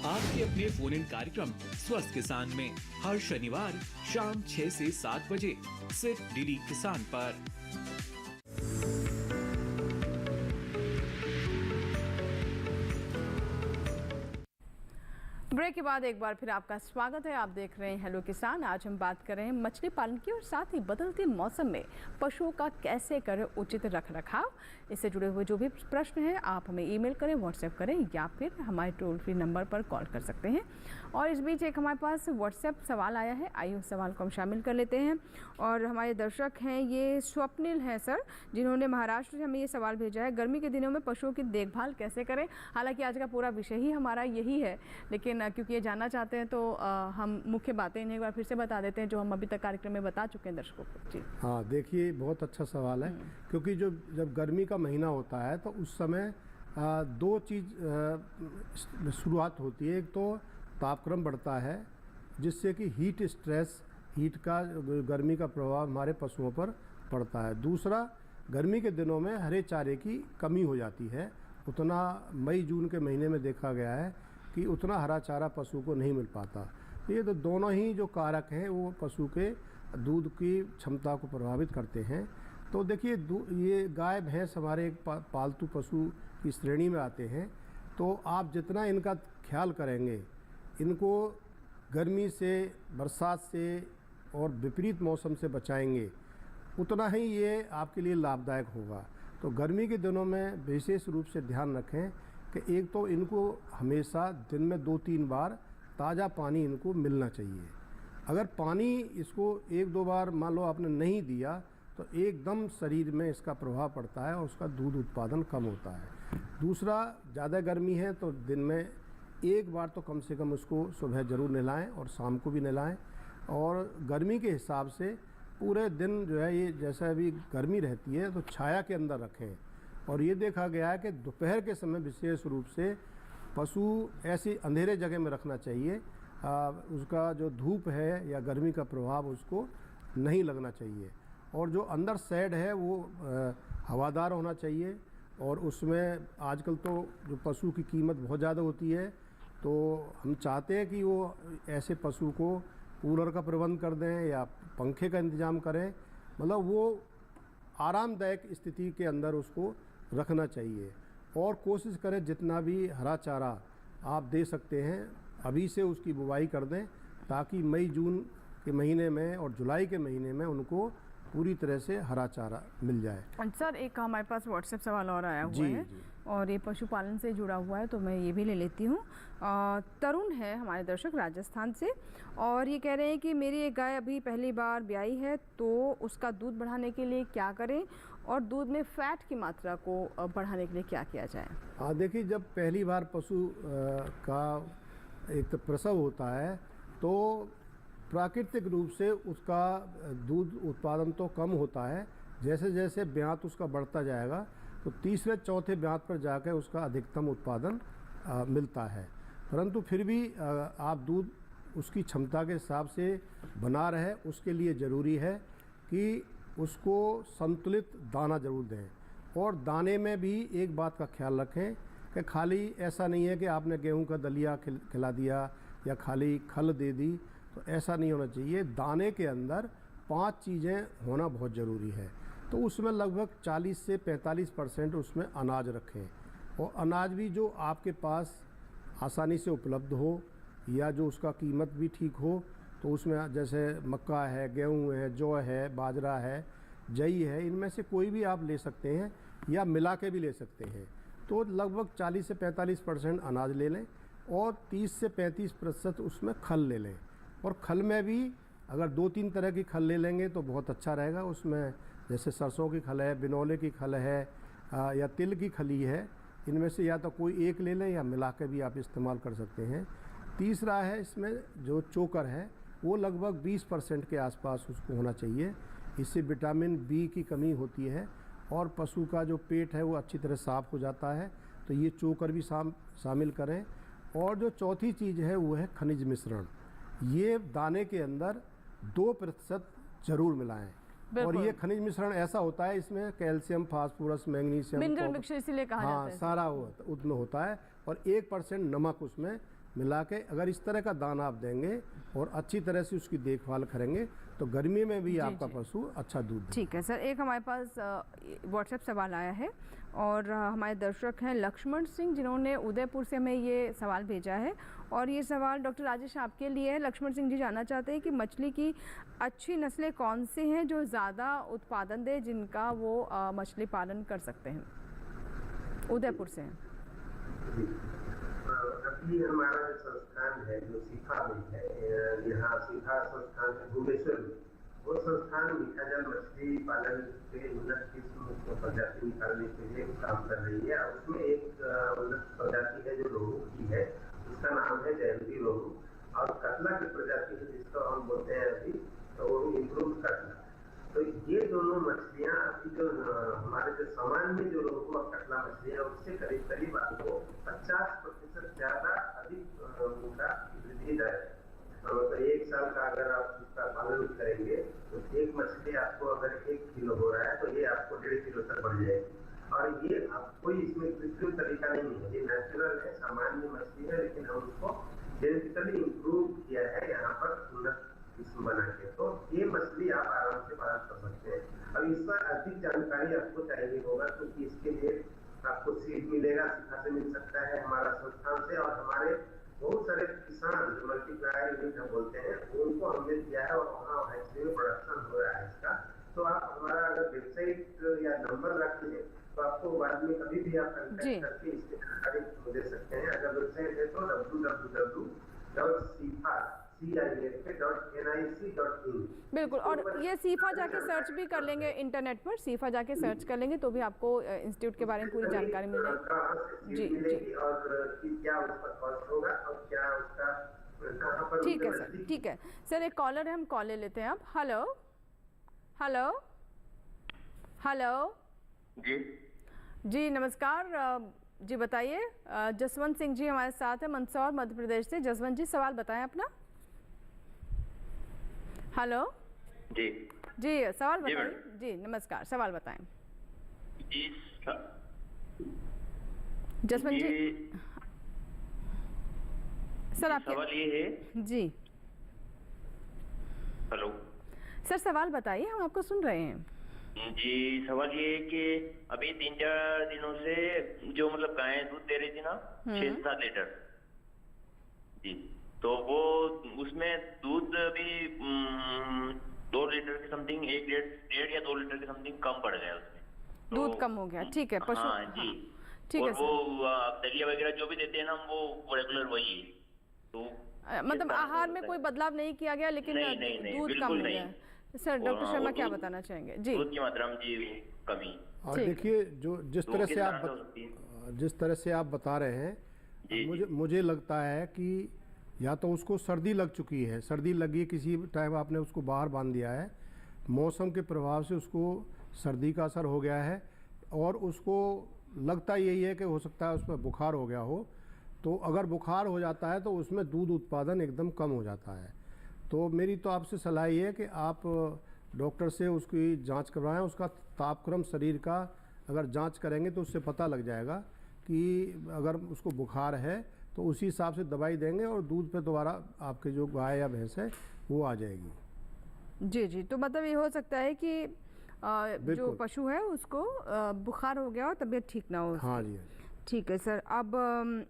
K: आपके अपने फोन इन कार्यक्रम स्वस्थ किसान में हर शनिवार शाम 6 से 7 बजे सिर्फ डीडी किसान पर।
B: ब्रेक के बाद एक बार फिर आपका स्वागत है। आप देख रहे हैं हेलो किसान। आज हम बात कर रहे हैं मछली पालन की, और साथ ही बदलते मौसम में पशुओं का कैसे करें उचित रखरखाव। इससे जुड़े हुए जो भी प्रश्न हैं आप हमें ईमेल करें, व्हाट्सएप करें, या फिर हमारे टोल फ्री नंबर पर कॉल कर सकते हैं। और इस बीच एक हमारे पास व्हाट्सएप सवाल आया है, आइए उस सवाल को हम शामिल कर लेते हैं। और हमारे दर्शक हैं ये स्वप्निल हैं सर, जिन्होंने महाराष्ट्र से हमें ये सवाल भेजा है, गर्मी के दिनों में पशुओं की देखभाल कैसे करें। हालांकि आज का पूरा विषय ही हमारा यही है, लेकिन क्योंकि ये जानना चाहते हैं तो हम मुख्य बातें इन्हें एक बार फिर से बता देते हैं जो हम अभी तक कार्यक्रम में बता चुके हैं दर्शकों को। जी
C: हाँ, देखिए बहुत अच्छा सवाल है, क्योंकि जब गर्मी का महीना होता है तो उस समय 2 चीज़ शुरुआत होती है। एक तो तापक्रम बढ़ता है, जिससे कि हीट स्ट्रेस, हीट का गर्मी का प्रभाव हमारे पशुओं पर पड़ता है। दूसरा, गर्मी के दिनों में हरे चारे की कमी हो जाती है। उतना मई जून के महीने में देखा गया है कि उतना हरा चारा पशु को नहीं मिल पाता। ये तो दोनों ही जो कारक हैं वो पशु के दूध की क्षमता को प्रभावित करते हैं। तो देखिए ये गाय भैंस हमारे एक पालतू पशु की श्रेणी में आते हैं, तो आप जितना इनका ख्याल करेंगे, इनको गर्मी से, बरसात से और विपरीत मौसम से बचाएंगे, उतना ही ये आपके लिए लाभदायक होगा। तो गर्मी के दिनों में विशेष रूप से ध्यान रखें कि एक तो इनको हमेशा दिन में 2-3 बार ताज़ा पानी इनको मिलना चाहिए। अगर पानी इसको 1-2 बार मान लो आपने नहीं दिया तो एकदम शरीर में इसका प्रभाव पड़ता है और उसका दूध उत्पादन कम होता है। दूसरा, ज़्यादा गर्मी है तो दिन में 1 बार तो कम से कम उसको सुबह ज़रूर नहलाएं और शाम को भी नहलाएं। और गर्मी के हिसाब से पूरे दिन जो है, ये जैसा अभी गर्मी रहती है तो छाया के अंदर रखें। और ये देखा गया है कि दोपहर के समय विशेष रूप से पशु ऐसी अंधेरे जगह में रखना चाहिए। उसका जो धूप है या गर्मी का प्रभाव उसको नहीं लगना चाहिए। और जो अंदर शेड है वो हवादार होना चाहिए। और उसमें आजकल तो जो पशु की कीमत बहुत ज़्यादा होती है, तो हम चाहते हैं कि वो ऐसे पशु को कूलर का प्रबंध कर दें या पंखे का इंतज़ाम करें, मतलब वो आरामदायक स्थिति के अंदर उसको रखना चाहिए। और कोशिश करें जितना भी हरा चारा आप दे सकते हैं अभी से उसकी बुवाई कर दें, ताकि मई जून के महीने में और जुलाई के महीने में उनको पूरी तरह से हरा चारा मिल जाए।
B: सर एक हमारे पास व्हाट्सएप सवाल और आया हुआ है और ये पशुपालन से जुड़ा हुआ है, तो मैं ये भी ले लेती हूँ। तरुण है हमारे दर्शक राजस्थान से, और ये कह रहे हैं कि मेरी एक गाय अभी पहली बार ब्याई है, तो उसका दूध बढ़ाने के लिए क्या करें और दूध में फैट की मात्रा को बढ़ाने के लिए क्या किया जाए?
C: हाँ देखिए, जब पहली बार पशु का एक तो प्रसव होता है तो प्राकृतिक रूप से उसका दूध उत्पादन तो कम होता है। जैसे जैसे ब्यात उसका बढ़ता जाएगा तो तीसरे चौथे ब्यात पर जाकर उसका अधिकतम उत्पादन मिलता है। परंतु फिर भी आप दूध उसकी क्षमता के हिसाब से बना रहे, उसके लिए ज़रूरी है कि उसको संतुलित दाना ज़रूर दें। और दाने में भी एक बात का ख्याल रखें कि खाली ऐसा नहीं है कि आपने गेहूं का दलिया खिला दिया या खाली खल दे दी, तो ऐसा नहीं होना चाहिए। दाने के अंदर 5 चीज़ें होना बहुत ज़रूरी है। तो उसमें लगभग 40 से 45% उसमें अनाज रखें, और अनाज भी जो आपके पास आसानी से उपलब्ध हो या जो उसका कीमत भी ठीक हो। तो उसमें जैसे मक्का है, गेहूं है, जौ है, बाजरा है, जई है, इनमें से कोई भी आप ले सकते हैं या मिला के भी ले सकते हैं। तो लगभग 40 से 45% अनाज ले लें और 30 से 35% उसमें खल ले लें। और खल में भी अगर 2-3 तरह की खल ले लेंगे तो बहुत अच्छा रहेगा। उसमें जैसे सरसों की खल है, बिनौले की खल है या तिल की खली है, इनमें से या तो कोई एक ले लें या मिला के भी आप इस्तेमाल कर सकते हैं। तीसरा है इसमें जो चोकर है वो लगभग 20% के आसपास उसको होना चाहिए। इससे विटामिन बी की कमी होती है और पशु का जो पेट है वो अच्छी तरह साफ़ हो जाता है। तो ये चोकर भी शामिल करें। और जो चौथी चीज़ है वो है खनिज मिश्रण। ये दाने के अंदर 2% ज़रूर मिलाएं। और ये खनिज मिश्रण ऐसा होता है, इसमें calcium, phosphorus, magnesium,
B: mineral mixture इसीलिए कहा जाता है।
C: सारा उसमें होता है। और 1% नमक उसमें मिला के अगर इस तरह का दाना आप देंगे और अच्छी तरह से उसकी देखभाल करेंगे तो गर्मी में भी आपका पशु अच्छा दूध देगा।
B: ठीक है सर, एक हमारे पास व्हाट्सएप सवाल आया है और हमारे दर्शक हैं लक्ष्मण सिंह, जिन्होंने उदयपुर से हमें ये सवाल भेजा है। और ये सवाल डॉक्टर राजेश आपके लिए है। लक्ष्मण सिंह जी जानना चाहते हैं कि मछली की अच्छी नस्लें कौन से हैं जो ज़्यादा उत्पादन दे, जिनका वो मछली पालन कर सकते हैं। उदयपुर से हैं।
E: अभी हमारा जो संस्थान है जो सीफा में है, यहाँ सीफा संस्थान है भुवनेश्वर में, वो संस्थान मीठा जल मछली पालन के उन्नत किस्म प्रजाति निकालने के लिए काम कर रही है। उसमें एक उन्नत प्रजाति है जो रोहू की है, उसका नाम है जयंती रोहू। और कतला की प्रजाति है जिसको हम बोलते हैं अभी तो वो इम्प्रूव कतला। तो ये दोनों मछलियाँ अभी जो हमारे जो सामान्य जो रोहू और कतला मछली है उससे करीब करीब आपको 50% ज़्यादा अधिक उनका वृद्धि दर है। तो 1 साल का अगर आप उसका पालन करेंगे तो एक मछली आपको अगर 1 किलो हो रहा है तो ये आपको 1.5 किलो तक बढ़ जाएगी। और ये कोई इसमें कृत्रिम तरीका नहीं है, ये नेचुरल है, सामान्य मछली है, लेकिन हम उसको जेनेटिकली इम्प्रूव किया है यहाँ पर उन्नत किस्म बना के। तो ये मछली आप आराम से पालन कर सकते हैं। अब इसका अधिक जानकारी आपको चाहिए होगा क्योंकि इसके लिए आपको सीड मिलेगा, सीखा से मिल सकता है हमारा संस्थान से। और हमारे बहुत सारे किसान जो मल्टीप्लायर यूनिट हम बोलते हैं उनको हमने दिया है और वहाँ हैचरी में प्रोडक्शन हो रहा है इसका। तो आप हमारा अगर वेबसाइट या नंबर रख लें तो आपको बाद में कभी भी आप कंटेक्ट करके इसकी जानकारी दे सकते हैं। अगर वेबसाइट है तो www.cifA.nic.in।
B: बिल्कुल, और ये सीफा जाके सर्च भी कर लेंगे इंटरनेट पर, सीफा जाके सर्च कर लेंगे तो भी आपको इंस्टीट्यूट के बारे में पूरी जानकारी मिल जाएगी। जी।
E: और क्या उसका कॉस्ट होगा और क्या उसका कहाँ पर।
B: ठीक है सर, ठीक है सर। एक कॉलर है, हम कॉल ले लेते हैं अब। हेलो हेलो हेलो
E: जी
B: जी नमस्कार, जी बताइए, जसवंत सिंह जी हमारे साथ है मंदसौर मध्य प्रदेश से। जसवंत जी सवाल बताएं अपना। हेलो
L: जी
B: जी, सवाल बताइए। जी नमस्कार, सवाल बताएं।
L: जी
B: जसवंत जी सर आपके
L: सवाल ये है।
B: जी
L: हेलो
B: सर, सवाल बताइए, हम आपको सुन रहे हैं।
L: जी, सवाल ये है कि अभी 3-4 दिनों से जो मतलब गायें दूध दे रही थी ना 6-7 लीटर जी, तो वो उसमें दूध अभी 2 लीटर के समथिंग, 1 या 2 लीटर के समथिंग कम पड़ गया उसमें। तो,
B: दूध कम हो गया, ठीक है। पशु
L: हाँ जी,
B: ठीक है
L: और वो दलिया वगैरह जो भी देते हैं ना वो रेगुलर वही है। तो
B: मतलब आहार में कोई बदलाव नहीं किया गया, लेकिन
L: नहीं,
B: दूध कम हो गया। सर डॉक्टर शर्मा क्या बताना चाहेंगे? जी,
L: दूध की मात्रा में जी कमी।
C: और देखिए, जो जिस तरह से आप बता रहे हैं, मुझे लगता है कि या तो उसको सर्दी लग चुकी है, सर्दी लगी, किसी टाइम आपने उसको बाहर बांध दिया है, मौसम के प्रभाव से उसको सर्दी का असर हो गया है, और उसको लगता यही है कि हो सकता है उसमें बुखार हो गया हो। तो अगर बुखार हो जाता है तो उसमें दूध उत्पादन एकदम कम हो जाता है। तो मेरी तो आपसे सलाह ये है कि आप डॉक्टर से उसकी जांच करवाएं, उसका तापक्रम शरीर का अगर जांच करेंगे तो उससे पता लग जाएगा कि अगर उसको बुखार है तो उसी हिसाब से दवाई देंगे और दूध पे दोबारा आपके जो गाय या भैंस है वो आ जाएगी।
B: जी जी, तो मतलब ये हो सकता है कि जो पशु है उसको बुखार हो गया और तबीयत ठीक ना हो।
C: हाँ जी,
B: ठीक है सर। अब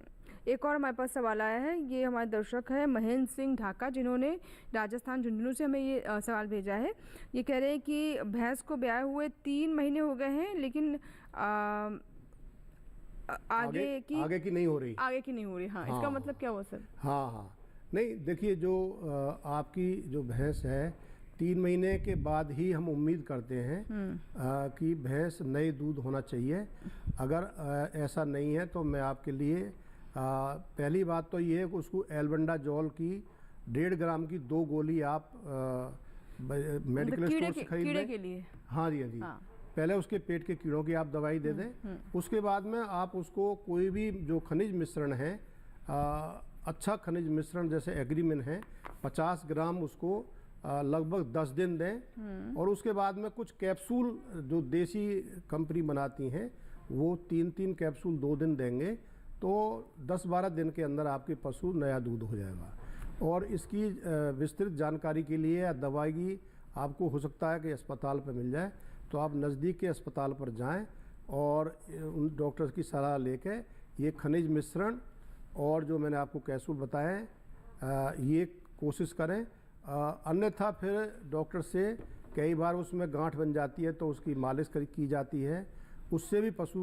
B: एक और हमारे पास सवाल आया है, ये हमारे दर्शक है महेंद्र सिंह ढाका, जिन्होंने राजस्थान झुंझुनू से हमें ये सवाल भेजा है। ये कह रहे हैं कि भैंस को ब्याए हुए 3 महीने हो गए हैं, लेकिन आगे की नहीं हो रही। हाँ, इसका मतलब क्या हुआ सर?
C: हाँ, नहीं देखिए, जो आपकी जो भैंस है 3 महीने के बाद ही हम उम्मीद करते हैं कि भैंस नए दूध होना चाहिए। अगर ऐसा नहीं है तो मैं आपके लिए पहली बात तो ये है कि उसको एल्बेंडाजोल की 1.5 ग्राम की 2 गोली आप मेडिकल स्टोर से खरीद लें।
B: के लिए?
C: हाँ जी, पहले उसके पेट के कीड़ों की आप दवाई दे दें। उसके बाद में आप उसको कोई भी जो खनिज मिश्रण है, अच्छा खनिज मिश्रण जैसे एग्रीमिन है, 50 ग्राम उसको लगभग 10 दिन दें। और उसके बाद में कुछ कैप्सूल जो देसी कंपनी बनाती हैं वो 3-3 कैप्सूल 2 दिन देंगे, तो 10-12 दिन के अंदर आपके पशु नया दूध हो जाएगा। और इसकी विस्तृत जानकारी के लिए या दवाई की आपको हो सकता है कि अस्पताल पर मिल जाए, तो आप नज़दीक के अस्पताल पर जाएं और उन डॉक्टर की सलाह लेके ये खनिज मिश्रण और जो मैंने आपको कैप्सूल बताए ये कोशिश करें। अन्यथा फिर डॉक्टर से कई बार उसमें गांठ बन जाती है तो उसकी मालिश की जाती है, उससे भी पशु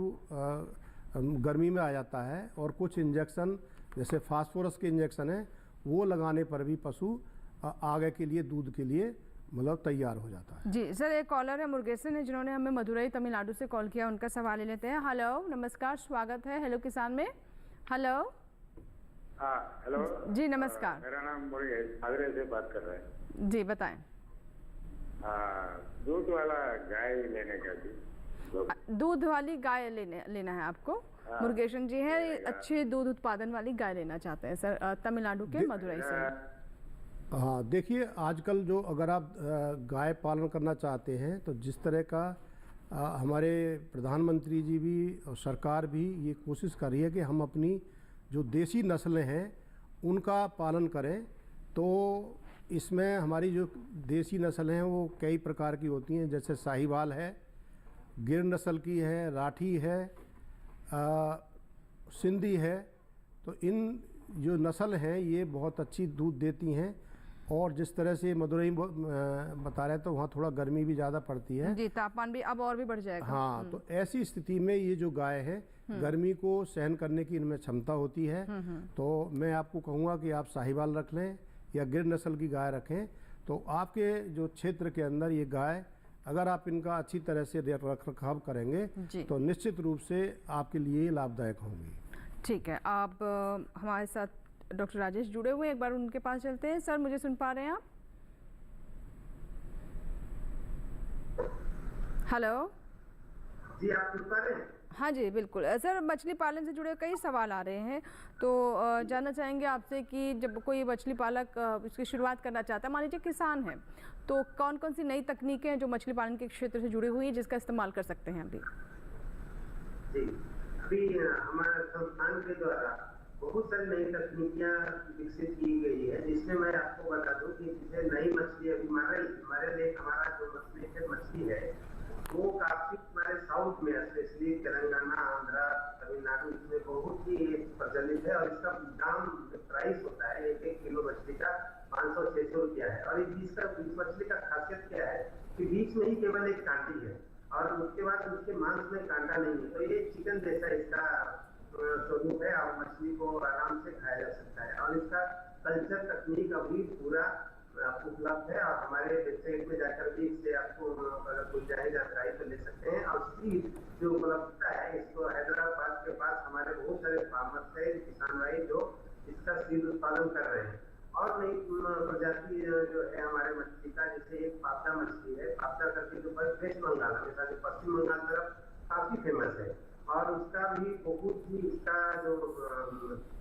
C: गर्मी में आ जाता है। और कुछ इंजेक्शन जैसे फास्फोरस के इंजेक्शन है वो लगाने पर भी पशु आगे के लिए दूध के लिए मतलब तैयार हो जाता है।
B: जी सर, एक कॉलर है मुर्गेसन है जिन्होंने हमें मदुरई तमिलनाडु से कॉल किया, उनका सवाल ले लेते हैं। हेलो, नमस्कार, स्वागत है हेलो किसान में। हेलो।
J: हाँ हेलो
B: जी नमस्कार।
J: मेरा नाम मुर्गेस आगरे से बात कर रहे हैं।
B: जी बताएं।
J: दूध वाला गाय लेने का जी।
B: दूध वाली गाय लेना है आपको? मुर्गेशन जी है, अच्छे दूध उत्पादन वाली गाय लेना चाहते हैं सर, तमिलनाडु के मदुरई से।
C: हाँ देखिए, आजकल जो अगर आप गाय पालन करना चाहते हैं तो जिस तरह का हमारे प्रधानमंत्री जी भी और सरकार भी ये कोशिश कर रही है कि हम अपनी जो देसी नस्लें हैं उनका पालन करें। तो इसमें हमारी जो देसी नस्ल हैं वो कई प्रकार की होती हैं, जैसे साहिवाल है, गिर नस्ल की है, राठी है, सिंधी है। तो इन जो नस्ल हैं ये बहुत अच्छी दूध देती हैं। और जिस तरह से मदुरई बता रहे हैं तो वहाँ थोड़ा गर्मी भी ज़्यादा पड़ती है
B: जी, तापमान भी अब और भी बढ़ जाएगा।
C: हाँ, तो ऐसी स्थिति में ये जो गाय है गर्मी को सहन करने की इनमें क्षमता होती है। तो मैं आपको कहूँगा कि आप साहिवाल रख लें या गिर नस्ल की गाय रखें। तो आपके जो क्षेत्र के अंदर ये गाय अगर आप इनका अच्छी तरह से रख रखाव करेंगे तो निश्चित रूप से आपके लिए लाभदायक होंगी।
B: ठीक है, आप हमारे साथ डॉक्टर राजेश जुड़े हुए हैं, एक बार उनके पास चलते हैं। सर मुझे सुन पा रहे हैं आप? हेलो
E: जी, आप सुन पा रहे हैं?
B: हाँ जी, बिल्कुल। सर, मछली पालन से जुड़े कई सवाल आ रहे हैं, तो जानना चाहेंगे आपसे कि जब कोई मछली पालक इसकी शुरुआत करना चाहता है, मान लीजिए किसान है, तो कौन कौन सी नई तकनीकें हैं जो मछली पालन के क्षेत्र से जुड़ी हुई हैं जिसका इस्तेमाल कर सकते हैं अभी?
E: जी, अभी हमारे संस्थान के द्वारा बहुत सारी नई तकनीकियां विकसित की गई है, जिसमें मैं आपको बता दूं कि जैसे नई मछली अभी हमारे लिए हमारा जो मछली है वो काफी हमारे साउथ में स्पेशली तेलंगाना, आंध्रा, तमिलनाडु इसमें बहुत ही प्रचलित है और इसका दाम प्राइस होता है 1 किलो मछली का 500-600 रुपया है। और इस मछली का खासियत क्या है कि बीच में ही केवल एक कांटी है और उसके बाद उसके मांस में कांटा नहीं है, तो ये चिकन जैसा इसका स्वरूप है और मछली को आराम से खाया जा सकता है। और इसका कल्चर तकनीक अभी पूरा उपलब्ध है और हमारे वेबसाइट में जाकर भी इससे आपको अगर कोई चाहे जानकारी तो ले सकते हैं। और सीड जो उपलब्धता है, इसको हैदराबाद के पास हमारे बहुत सारे फार्मर्स है, किसान भाई जो इसका सीड उत्पादन कर रहे हैं। और नई प्रजाति जो है हमारे मछली का, जैसे एक पापड़ा मछली है, पापड़ा करके जो वेस्ट बंगाल हमेशा जो पश्चिम बंगाल तरफ काफी फेमस है और उसका भी बहुत ही इसका जो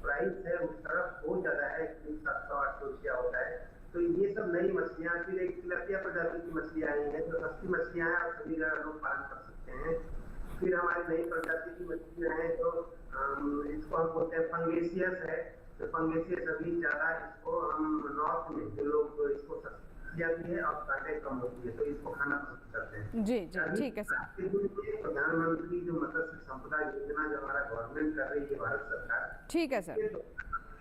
E: प्राइस है उस तरफ बहुत ज्यादा है, 700-800 रुपया होता है। तो ये सब नई मछलियाँ, फिर एक तिलपिया प्रजाति की मछलियाँ आई हैं जो सस्ती मछलियाँ हैं और सभी जगह लोग पालन कर सकते हैं। फिर हमारी नई प्रजाति की मछलियाँ हैं जो इसको हम बोलते हैं फंगेसियस है, तो फंगेसियस अभी ज्यादा इसको हम नॉर्थ में जो लोग इसको सस्ती आती है और कांटे कम होती है तो इसको खाना पसंद करते हैं।
B: जी जी, ठीक है सर।
E: प्रधानमंत्री जो मत्स्य संपदा योजना जो हमारा गवर्नमेंट कर रही है, भारत सरकार,
B: ठीक है सर,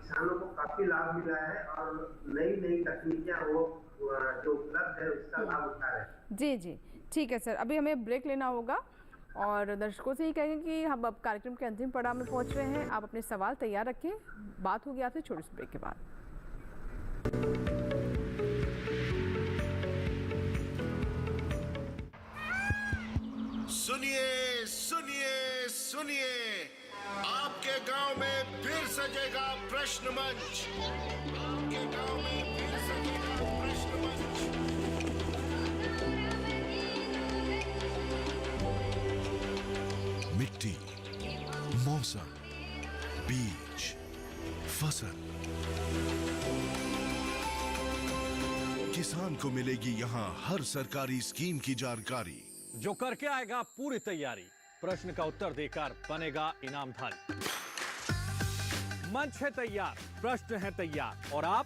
E: किसानों को काफी लाभ मिला है और नई तकनीकियां वो जो उपलब्ध है उसका लाभ उठा रहे हैं।
B: जी जी, ठीक है सर। अभी हमें ब्रेक लेना होगा और दर्शकों से ही कहेंगे कि हम अब कार्यक्रम के अंतिम पड़ाव में पहुंच रहे हैं। आप अपने सवाल तैयार रखें, बात होगी आपसे छोटे से ब्रेक के बाद।
M: सुनिए सुनिए सुनिए, आपके गांव में फिर सजेगा प्रश्न मंच। आपके गांव में फिर सजेगा प्रश्न मंच। मिट्टी, मौसम, बीज, फसल, किसान को मिलेगी यहाँ हर सरकारी स्कीम की जानकारी।
N: जो करके आएगा पूरी तैयारी, प्रश्न का उत्तर देकर बनेगा इनामधारी। मंच है तैयार, प्रश्न है तैयार और आप?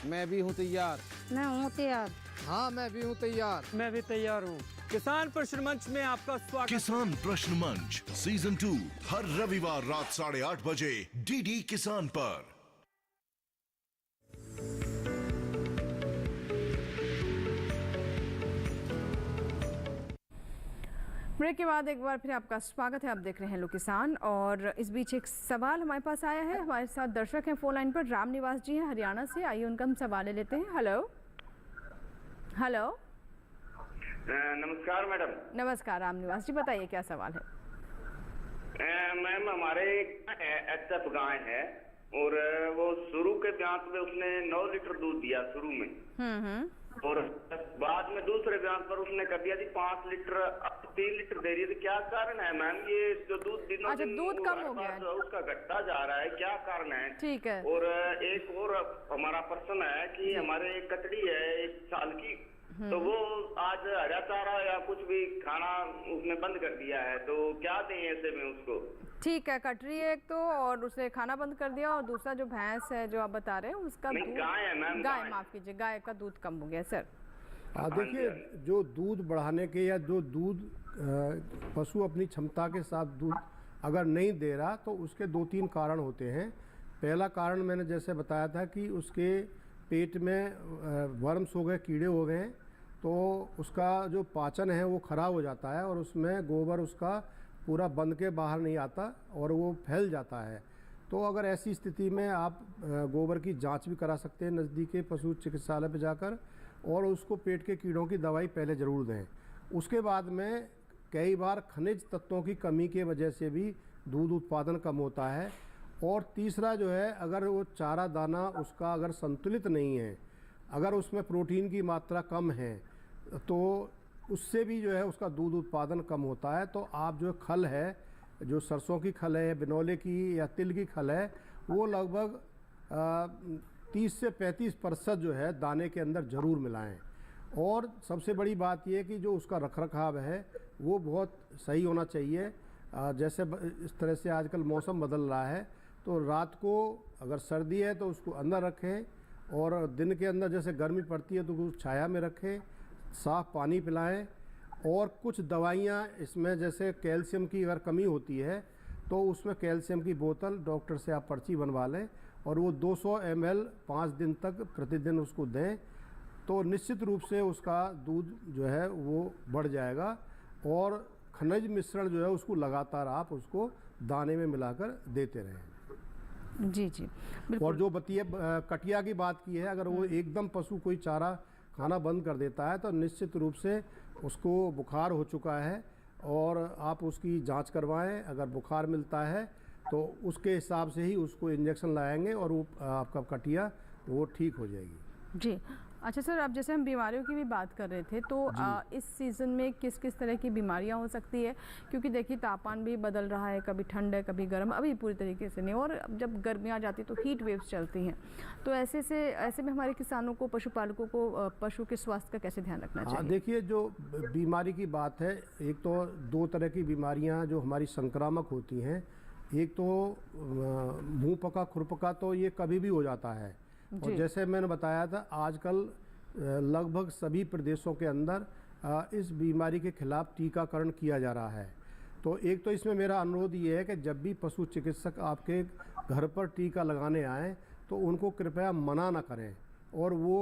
O: मैं भी हूँ तैयार।
P: मैं हूँ तैयार।
O: हाँ, मैं भी हूँ तैयार।
P: मैं भी तैयार हूँ।
N: किसान प्रश्न मंच में आपका स्वागत।
M: किसान प्रश्न मंच सीजन 2 हर रविवार रात 8:30 बजे डीडी किसान पर।
B: ब्रेक के बाद एक बार फिर आपका स्वागत है। आप देख रहे हैं लोग किसान, और इस बीच एक सवाल हमारे पास आया है। हमारे साथ दर्शक हैं फोन लाइन पर, राम निवास जी हैं हरियाणा से। आइए उनका हम सवाल ले लेते हैं। हेलो हेलो,
Q: नमस्कार मैडम।
B: नमस्कार राम निवास जी, बताइए क्या सवाल है?
Q: मैम, हमारे एचएफ गाय है और वो शुरू के ब्यात में उसने 9 लीटर दूध दिया शुरू में, और बाद में दूसरे ब्याज पर उसने कर दिया 5 लीटर, अब 3 लीटर दे रही है। तो क्या कारण है मैम? ये जो दूध दिनों दिन
B: दूध कम हो गया है,
Q: उसका घटता जा रहा है, क्या कारण है?
B: ठीक है।
Q: और एक और हमारा प्रश्न है कि हमारे एक कचड़ी है 1 साल की, तो वो आज हरा चारा या कुछ भी खाना उसने बंद कर दिया है, तो क्या दें ऐसे में उसको?
B: ठीक है, कटरी है एक तो, और उसने खाना बंद कर दिया, और दूसरा जो भैंस है जो आप बता रहे हैं उसका
Q: गाय है मैम,
B: गाय माफ कीजिए, गाय का दूध कम हो गया सर।
C: देखिए, जो दूध बढ़ाने के या जो दूध पशु अपनी क्षमता के साथ दूध अगर नहीं दे रहा तो उसके 2-3 कारण होते हैं। पहला कारण मैंने जैसे बताया था कि उसके पेट में वर्म्स हो गए, कीड़े हो गए, तो उसका जो पाचन है वो ख़राब हो जाता है और उसमें गोबर उसका पूरा बंद के बाहर नहीं आता और वो फैल जाता है। तो अगर ऐसी स्थिति में आप गोबर की जांच भी करा सकते हैं नज़दीक के पशु चिकित्सालय पर जाकर, और उसको पेट के कीड़ों की दवाई पहले ज़रूर दें। उसके बाद में कई बार खनिज तत्वों की कमी की वजह से भी दूध उत्पादन कम होता है। और तीसरा जो है, अगर वो चारा दाना उसका अगर संतुलित नहीं है, अगर उसमें प्रोटीन की मात्रा कम है, तो उससे भी जो है उसका दूध उत्पादन कम होता है। तो आप जो खल है, जो सरसों की खल है, बिनौले की या तिल की खल है, वो लगभग 30 से 35% जो है दाने के अंदर ज़रूर मिलाएं। और सबसे बड़ी बात यह कि जो उसका रखरखाव है वो बहुत सही होना चाहिए। जैसे इस तरह से आजकल मौसम बदल रहा है, तो रात को अगर सर्दी है तो उसको अंदर रखें, और दिन के अंदर जैसे गर्मी पड़ती है तो उसको छाया में रखें, साफ़ पानी पिलाएं। और कुछ दवाइयाँ इसमें, जैसे कैल्शियम की अगर कमी होती है तो उसमें कैल्शियम की बोतल डॉक्टर से आप पर्ची बनवा लें, और वो 200 ml 5 दिन तक प्रतिदिन उसको दें, तो निश्चित रूप से उसका दूध जो है वो बढ़ जाएगा। और खनिज मिश्रण जो है उसको लगातार आप उसको दाने में मिलाकर देते रहें।
B: जी जी,
C: और जो कटिया की बात की है, अगर वो एकदम पशु कोई चारा खाना बंद कर देता है तो निश्चित रूप से उसको बुखार हो चुका है, और आप उसकी जांच करवाएं। अगर बुखार मिलता है तो उसके हिसाब से ही उसको इंजेक्शन लगाएंगे और वो आपका कटिया वो ठीक हो जाएगी।
B: जी अच्छा सर, अब जैसे हम बीमारियों की भी बात कर रहे थे, तो इस सीज़न में किस किस तरह की बीमारियां हो सकती है? क्योंकि देखिए तापमान भी बदल रहा है, कभी ठंड है कभी गर्म, अभी पूरी तरीके से नहीं, और जब गर्मियां जाती तो हीट वेव्स चलती हैं, तो ऐसे में हमारे किसानों को, पशुपालकों को पशु के स्वास्थ्य का कैसे ध्यान रखना चाहिए?
C: देखिए, जो बीमारी की बात है, एक तो 2 तरह की बीमारियाँ जो हमारी संक्रामक होती हैं। एक तो मुँह पका खुरपका, तो ये कभी भी हो जाता है, और जैसे मैंने बताया था आजकल लगभग सभी प्रदेशों के अंदर इस बीमारी के खिलाफ टीकाकरण किया जा रहा है। तो एक तो इसमें मेरा अनुरोध ये है कि जब भी पशु चिकित्सक आपके घर पर टीका लगाने आए तो उनको कृपया मना ना करें। और वो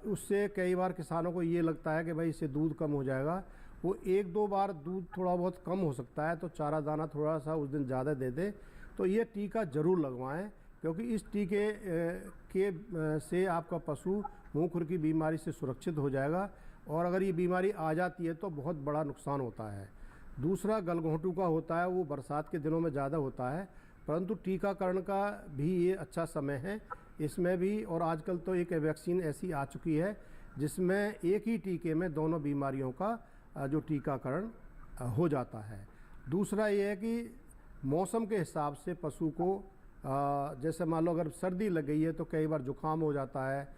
C: उससे कई बार किसानों को ये लगता है कि भाई इससे दूध कम हो जाएगा, वो 1-2 बार दूध थोड़ा बहुत कम हो सकता है तो चारा दाना थोड़ा सा उस दिन ज़्यादा दे दे, तो ये टीका ज़रूर लगवाएं, क्योंकि इस टीके से आपका पशु मुँह खुर की बीमारी से सुरक्षित हो जाएगा। और अगर ये बीमारी आ जाती है तो बहुत बड़ा नुकसान होता है। दूसरा गलघोंटू का होता है, वो बरसात के दिनों में ज़्यादा होता है, परंतु टीकाकरण का भी ये अच्छा समय है इसमें भी। और आजकल तो एक वैक्सीन ऐसी आ चुकी है जिसमें एक ही टीके में दोनों बीमारियों का जो टीकाकरण हो जाता है। दूसरा ये है कि मौसम के हिसाब से पशु को, जैसे मान लो अगर सर्दी लग गई है तो कई बार जुकाम हो जाता है,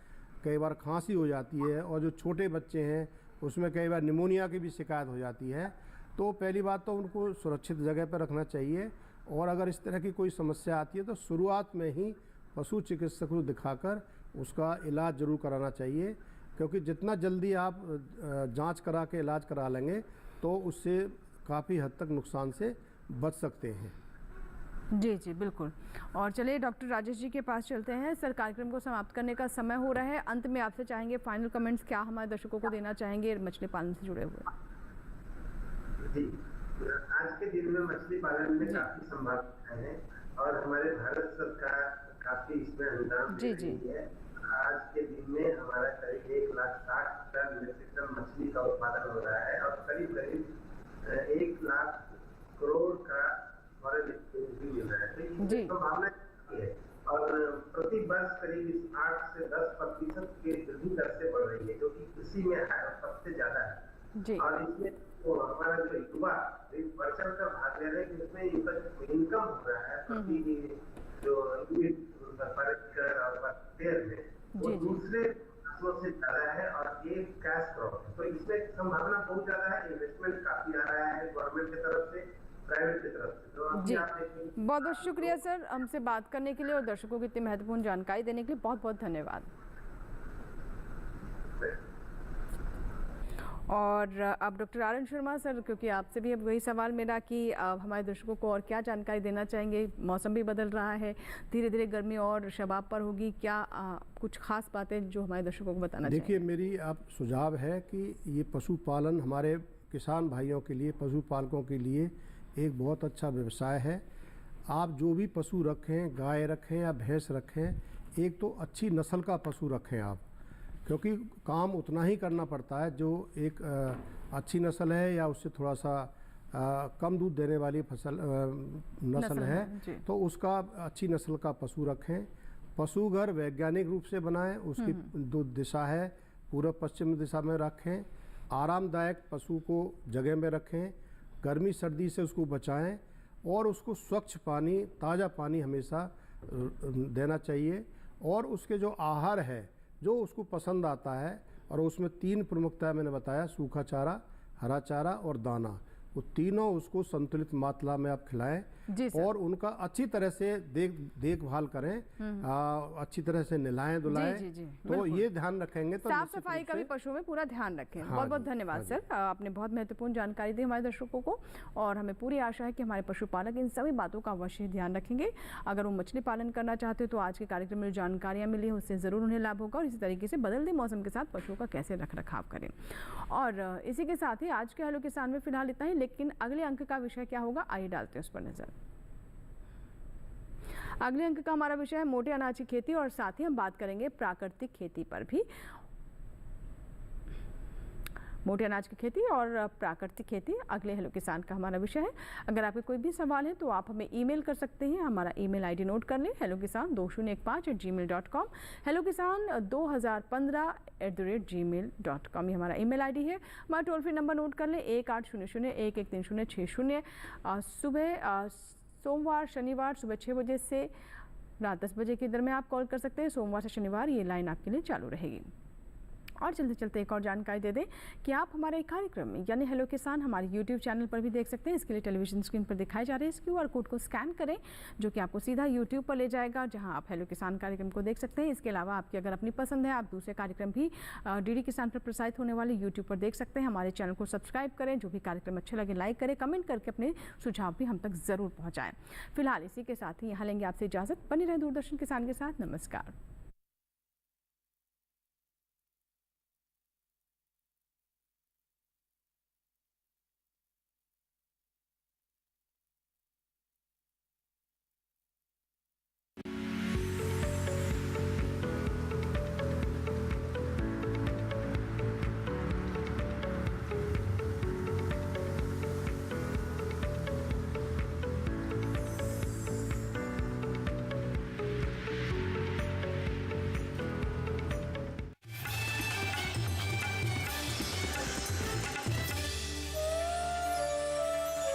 C: कई बार खांसी हो जाती है, और जो छोटे बच्चे हैं उसमें कई बार निमोनिया की भी शिकायत हो जाती है। तो पहली बात तो उनको सुरक्षित जगह पर रखना चाहिए, और अगर इस तरह की कोई समस्या आती है तो शुरुआत में ही पशु चिकित्सक को दिखाकर उसका इलाज ज़रूर कराना चाहिए, क्योंकि जितना जल्दी आप जांच करा के इलाज करा लेंगे तो उससे काफ़ी हद तक नुकसान से बच सकते हैं।
B: जी जी बिल्कुल। और चलिए डॉक्टर राजेश जी के पास चलते हैं। सर, कार्यक्रम को समाप्त करने का समय हो रहा है, अंत में आपसे चाहेंगे फाइनल कमेंट्स क्या हमारे दर्शकों को देना चाहेंगे मछली पालन से जुड़े हुए?
E: जी, आज के दिन में मछली पालन में काफी संभावनाएं हैं और हमारे भारत सरकार काफी इसमें अनुदान दे रही है। आज के दिन में हमारा करीब 1,60,000 मीट्रिक टन मछली का उत्पादन हो रहा है और करीब 1 लाख करोड़ का भी मिल रहा है। तो ये संभावना है और प्रति वर्ष करीब 8 से 10% की वृद्धि दर से बढ़ रही है, जो कि कृषि में सबसे ज्यादा है। और इसमें तो हमारा जो युवा बढ़ चढ़ कर भाग ले रहे हैं, जिसमें इनकम हो रहा है प्रति जो और में वो दूसरे फसलों से ज्यादा है और ये कैश क्रॉप है। तो इसमें संभावना बहुत ज्यादा है, इन्वेस्टमेंट काफी आ रहा है गवर्नमेंट की तरफ से, प्राइवेट की तरफ से। तो
B: जी, बहुत बहुत शुक्रिया सर हमसे बात करने के लिए और दर्शकों को इतनी महत्वपूर्ण जानकारी देने के लिए बहुत बहुत धन्यवाद। और अब doctor R N Sharma sir, क्योंकि आपसे भी अब वही सवाल मेरा कि हमारे दर्शकों को और क्या जानकारी देना चाहेंगे? मौसम भी बदल रहा है, धीरे धीरे गर्मी और शबाब पर होगी, क्या कुछ खास बातें जो हमारे दर्शकों को बताना चाहिए?
C: देखिए, मेरी आप सुझाव है कि ये पशुपालन हमारे किसान भाइयों के लिए, पशुपालकों के लिए एक बहुत अच्छा व्यवसाय है। आप जो भी पशु रखें, गाय रखें या भैंस रखें, एक तो अच्छी नस्ल का पशु रखें आप, क्योंकि काम उतना ही करना पड़ता है जो एक अच्छी नस्ल है या उससे थोड़ा सा कम दूध देने वाली नस्ल है, तो उसका अच्छी नस्ल का पशु रखें। पशु घर वैज्ञानिक रूप से बनाएं, उसकी जो दिशा है पूर्व पश्चिम दिशा में रखें, आरामदायक पशु को जगह में रखें, गर्मी सर्दी से उसको बचाएं और उसको स्वच्छ पानी, ताज़ा पानी हमेशा देना चाहिए। और उसके जो आहार है जो उसको पसंद आता है, और उसमें 3 प्रमुखता मैंने बताया, सूखा चारा, हरा चारा और दाना, वो तीनों उसको संतुलित मात्रा में आप खिलाएं और उनका अच्छी तरह से देखभाल करें, अच्छी तरह से नहलाएं धुलाएं। तो ये ध्यान रखेंगे तो
B: साफ सफाई का भी पशुओं में पूरा ध्यान रखें। बहुत बहुत धन्यवाद सर, आपने बहुत महत्वपूर्ण जानकारी दी हमारे दर्शकों को, और हमें पूरी आशा है कि हमारे पशुपालक इन सभी बातों का अवश्य ध्यान रखेंगे। अगर वो मछली पालन करना चाहते हो तो आज के कार्यक्रम में जानकारियाँ मिली हैं उससे ज़रूर उन्हें लाभ होगा, और इसी तरीके से बदलते मौसम के साथ पशुओं का कैसे रख रखाव करें। और इसी के साथ ही आज के हेलो किसान में फिलहाल इतना ही, लेकिन अगले अंक का विषय क्या होगा आइए डालते हैं उस पर नजर। अगले अंक का हमारा विषय है मोटे अनाज की खेती, और साथ ही हम बात करेंगे प्राकृतिक खेती पर भी। मोटे अनाज की खेती और प्राकृतिक खेती अगले हेलो किसान का हमारा विषय है। अगर आपके कोई भी सवाल है तो आप हमें ईमेल कर सकते हैं। हमारा ईमेल आईडी नोट कर लें, hellokisan2015@gmail.com, hellokisan2015@gmail.com ये हमारा ईमेल आईडी है। हमारा टोल फ्री नंबर नोट कर लें 1800-113-060। सुबह सोमवार शनिवार सुबह 6 बजे से रात 10 बजे के दरमियान आप कॉल कर सकते हैं। सोमवार से शनिवार ये लाइन आपके लिए चालू रहेगी। और चलते चलते एक और जानकारी दे दें कि आप हमारे कार्यक्रम में यानी हेलो किसान हमारे YouTube चैनल पर भी देख सकते हैं। इसके लिए टेलीविजन स्क्रीन पर दिखाए जा रहे हैं इस QR कोड को स्कैन करें, जो कि आपको सीधा YouTube पर ले जाएगा, जहां आप हेलो किसान कार्यक्रम को देख सकते हैं। इसके अलावा आपकी अगर अपनी पसंद है, आप दूसरे कार्यक्रम भी DD किसान पर प्रसारित होने वाले YouTube पर देख सकते हैं। हमारे चैनल को सब्सक्राइब करें, जो भी कार्यक्रम अच्छे लगे लाइक करें, कमेंट करके अपने सुझाव भी हम तक ज़रूर पहुँचाएँ। फिलहाल इसी के साथ ही यहाँ लेंगे आपसे इजाज़त। बने रहें दूरदर्शन किसान के साथ। नमस्कार।